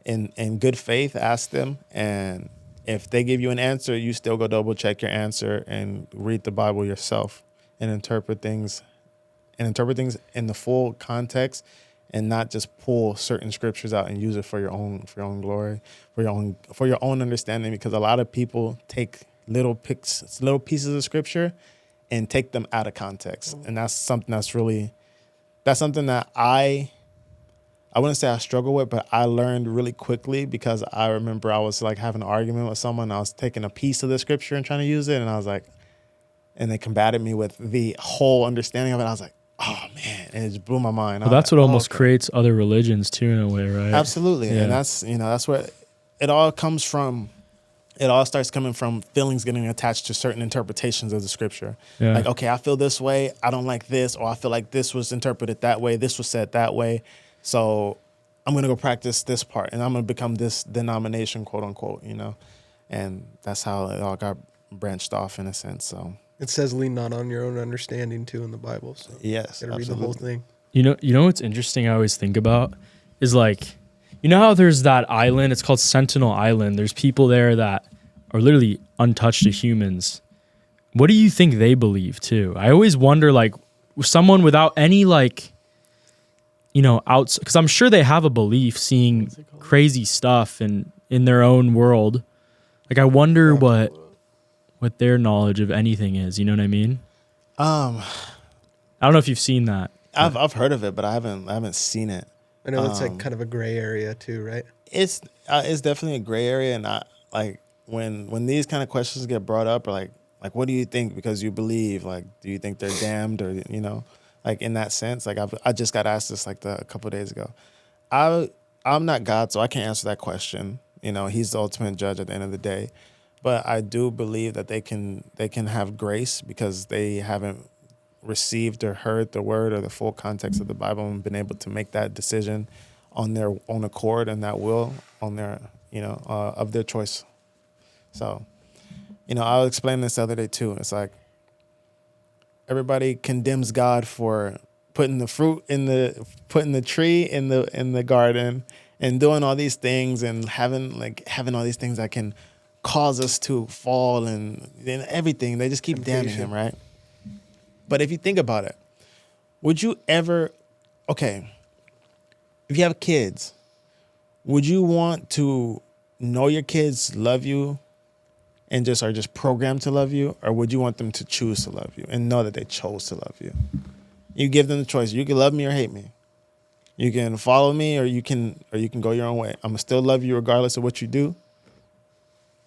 Speaker 4: in good faith. Ask them, and if they give you an answer, you still go double check your answer and read the Bible yourself and interpret things in the full context, and not just pull certain scriptures out and use it for your own glory, for your own understanding. Because a lot of people take little pieces of scripture and take them out of context, and that's something that I wouldn't say I struggle with, but I learned really quickly, because I remember I was like having an argument with someone. I was taking a piece of the scripture and trying to use it, and I was like, and they combated me with the whole understanding of it. I was like, oh man, and it just blew my mind.
Speaker 3: Well, that's what almost creates other religions too, in a way, right?
Speaker 4: Absolutely,
Speaker 3: Yeah.
Speaker 4: and that's where it all comes from. It all starts coming from feelings getting attached to certain interpretations of the scripture.
Speaker 3: Yeah.
Speaker 4: Like, okay, I feel this way, I don't like this, or I feel like this was interpreted that way, this was said that way, so I'm gonna go practice this part, and I'm gonna become this denomination, quote unquote, and that's how it all got branched off in a sense. So
Speaker 2: It says lean not on your own understanding too in the Bible. So
Speaker 4: yes,
Speaker 2: gotta read the whole thing.
Speaker 3: You know what's interesting I always think about is, like, you know how there's that island, it's called Sentinel Island. There's people there that are literally untouched to humans. What do you think they believe too? I always wonder, like, someone without any, like, because I'm sure they have a belief seeing crazy stuff and in their own world. Like, I wonder what their knowledge of anything is. You know what I mean? I don't know if you've seen that.
Speaker 4: I've heard of it, but I haven't seen it.
Speaker 2: I know it's like kind of a gray area too, right?
Speaker 4: It's definitely a gray area, and I like when these kind of questions get brought up, or like what do you think because you believe? Like, do you think they're damned, or like in that sense? Like I just got asked this like a couple of days ago. I'm not God, so I can't answer that question. He's the ultimate judge at the end of the day. But I do believe that they can have grace because they haven't received or heard the word or the full context of the Bible and been able to make that decision on their own accord and that will on their of their choice. So, I'll explain this the other day too. It's like everybody condemns God for putting the tree in the garden and doing all these things and having all these things that can cause us to fall and everything. They just keep damning him, right? But if you think about it, would you ever, if you have kids, would you want to know your kids love you and are just programmed to love you, or would you want them to choose to love you and know that they chose to love you? You give them the choice. You can love me or hate me. You can follow me or you can go your own way. I'm gonna still love you regardless of what you do.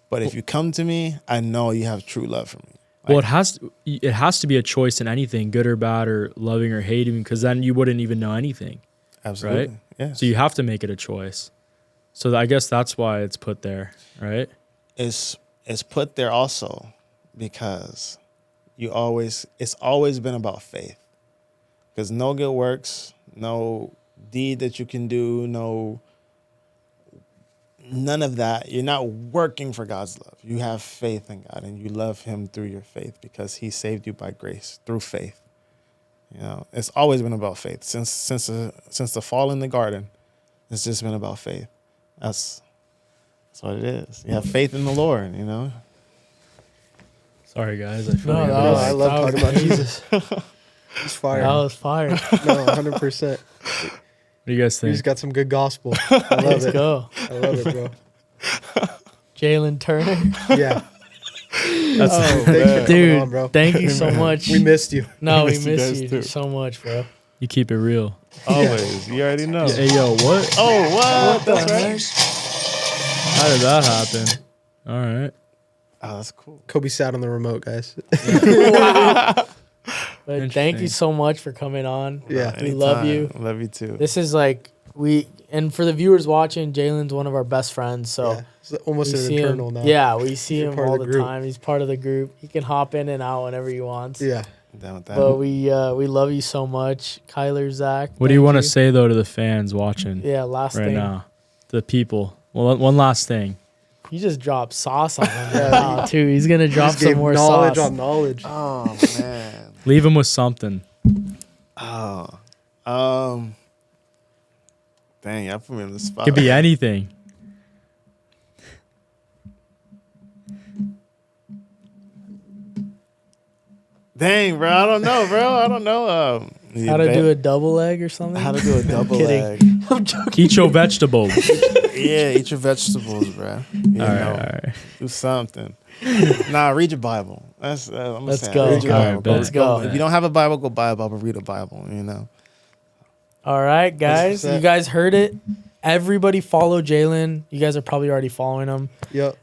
Speaker 4: But if you come to me, I know you have true love for me.
Speaker 3: Well, it has to be a choice in anything, good or bad, or loving or hating, because then you wouldn't even know anything.
Speaker 4: Absolutely.
Speaker 3: Right?
Speaker 4: Yeah.
Speaker 3: So you have to make it a choice. So I guess that's why it's put there, right?
Speaker 4: It's put there also because it's always been about faith. Because no good works, no deed that you can do, none of that. You're not working for God's love. You have faith in God and you love him through your faith because he saved you by grace through faith. It's always been about faith. Since the fall in the garden, it's just been about faith. That's what it is. You have faith in the Lord,
Speaker 3: Sorry, guys. I feel
Speaker 1: No,
Speaker 3: like
Speaker 1: that was-
Speaker 2: I love
Speaker 1: that was
Speaker 2: talking about Jesus. He's fire.
Speaker 1: That was fire.
Speaker 2: No, 100%.
Speaker 3: What do you guys
Speaker 2: You
Speaker 3: think?
Speaker 2: just got some good gospel. I love
Speaker 1: Let's
Speaker 2: it.
Speaker 1: go.
Speaker 2: I love it, bro.
Speaker 1: Jalin Turner.
Speaker 2: Yeah.
Speaker 3: That's
Speaker 2: Thanks for coming
Speaker 1: Dude,
Speaker 2: on, bro.
Speaker 1: thank you so much.
Speaker 2: We missed you.
Speaker 1: No, we
Speaker 4: missed you
Speaker 1: miss
Speaker 4: guys
Speaker 1: you
Speaker 4: too.
Speaker 1: so much, bro.
Speaker 3: You keep it real.
Speaker 4: Always. You already know.
Speaker 3: Hey, yo, what?
Speaker 4: Oh, what? That's right.
Speaker 3: How did that happen? All right.
Speaker 4: Oh, that's cool.
Speaker 2: Kobe sat on the remote, guys.
Speaker 1: But thank you so much for coming on.
Speaker 2: Yeah.
Speaker 1: We love you.
Speaker 4: Love you too.
Speaker 1: This is like and for the viewers watching, Jalen's one of our best friends. So
Speaker 2: Yeah. It's almost
Speaker 1: we
Speaker 2: an
Speaker 1: see
Speaker 2: internal
Speaker 1: him.
Speaker 2: now.
Speaker 1: Yeah, we see
Speaker 2: You're
Speaker 1: him
Speaker 2: part of
Speaker 1: all
Speaker 2: the
Speaker 1: the
Speaker 2: group.
Speaker 1: time. He's part of the group. He can hop in and out whenever he wants.
Speaker 2: Yeah.
Speaker 4: Down with that.
Speaker 1: But we love you so much, Kyler, Zach.
Speaker 3: What do you
Speaker 1: thank
Speaker 3: want to say, though, to the fans watching
Speaker 1: Yeah, last
Speaker 3: right
Speaker 1: thing.
Speaker 3: now? To the people. Well, one last thing.
Speaker 1: You just dropped sauce on him
Speaker 2: Yeah,
Speaker 1: now, too. He's gonna drop
Speaker 2: Just gave
Speaker 1: some more
Speaker 2: knowledge
Speaker 1: sauce.
Speaker 2: on knowledge.
Speaker 4: Oh man.
Speaker 3: Leave him with something.
Speaker 4: Oh, dang, y'all put me in the spot.
Speaker 3: Could be anything.
Speaker 4: Dang, bro, I don't know, bro. I don't know.
Speaker 1: How to do a double leg or something?
Speaker 4: How to do a double
Speaker 1: kidding.
Speaker 4: leg?
Speaker 1: I'm joking.
Speaker 3: Eat your vegetables.
Speaker 4: Yeah, eat your vegetables, bro. You
Speaker 3: All
Speaker 4: know,
Speaker 3: right.
Speaker 4: do something. Nah, read your Bible. That's I'm
Speaker 1: Let's
Speaker 4: saying,
Speaker 1: go.
Speaker 4: Read your
Speaker 3: All
Speaker 4: Bible.
Speaker 3: right, bet.
Speaker 1: Let's go.
Speaker 4: If you don't have a Bible, go buy a Bible. Read a Bible. You know.
Speaker 1: All right, guys.
Speaker 2: 100%.
Speaker 1: You guys heard it. Everybody follow Jaylen. You guys are probably already following him.
Speaker 2: Yep.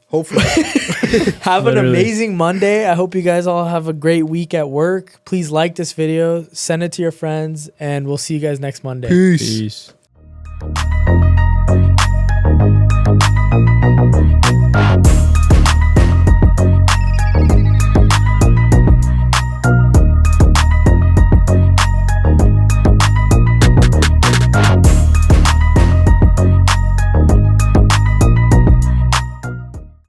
Speaker 2: Hopefully.
Speaker 1: Have an
Speaker 3: Literally.
Speaker 1: amazing Monday. I hope you guys all have a great week at work. Please like this video, send it to your friends, and we'll see you guys next Monday.
Speaker 3: Peace.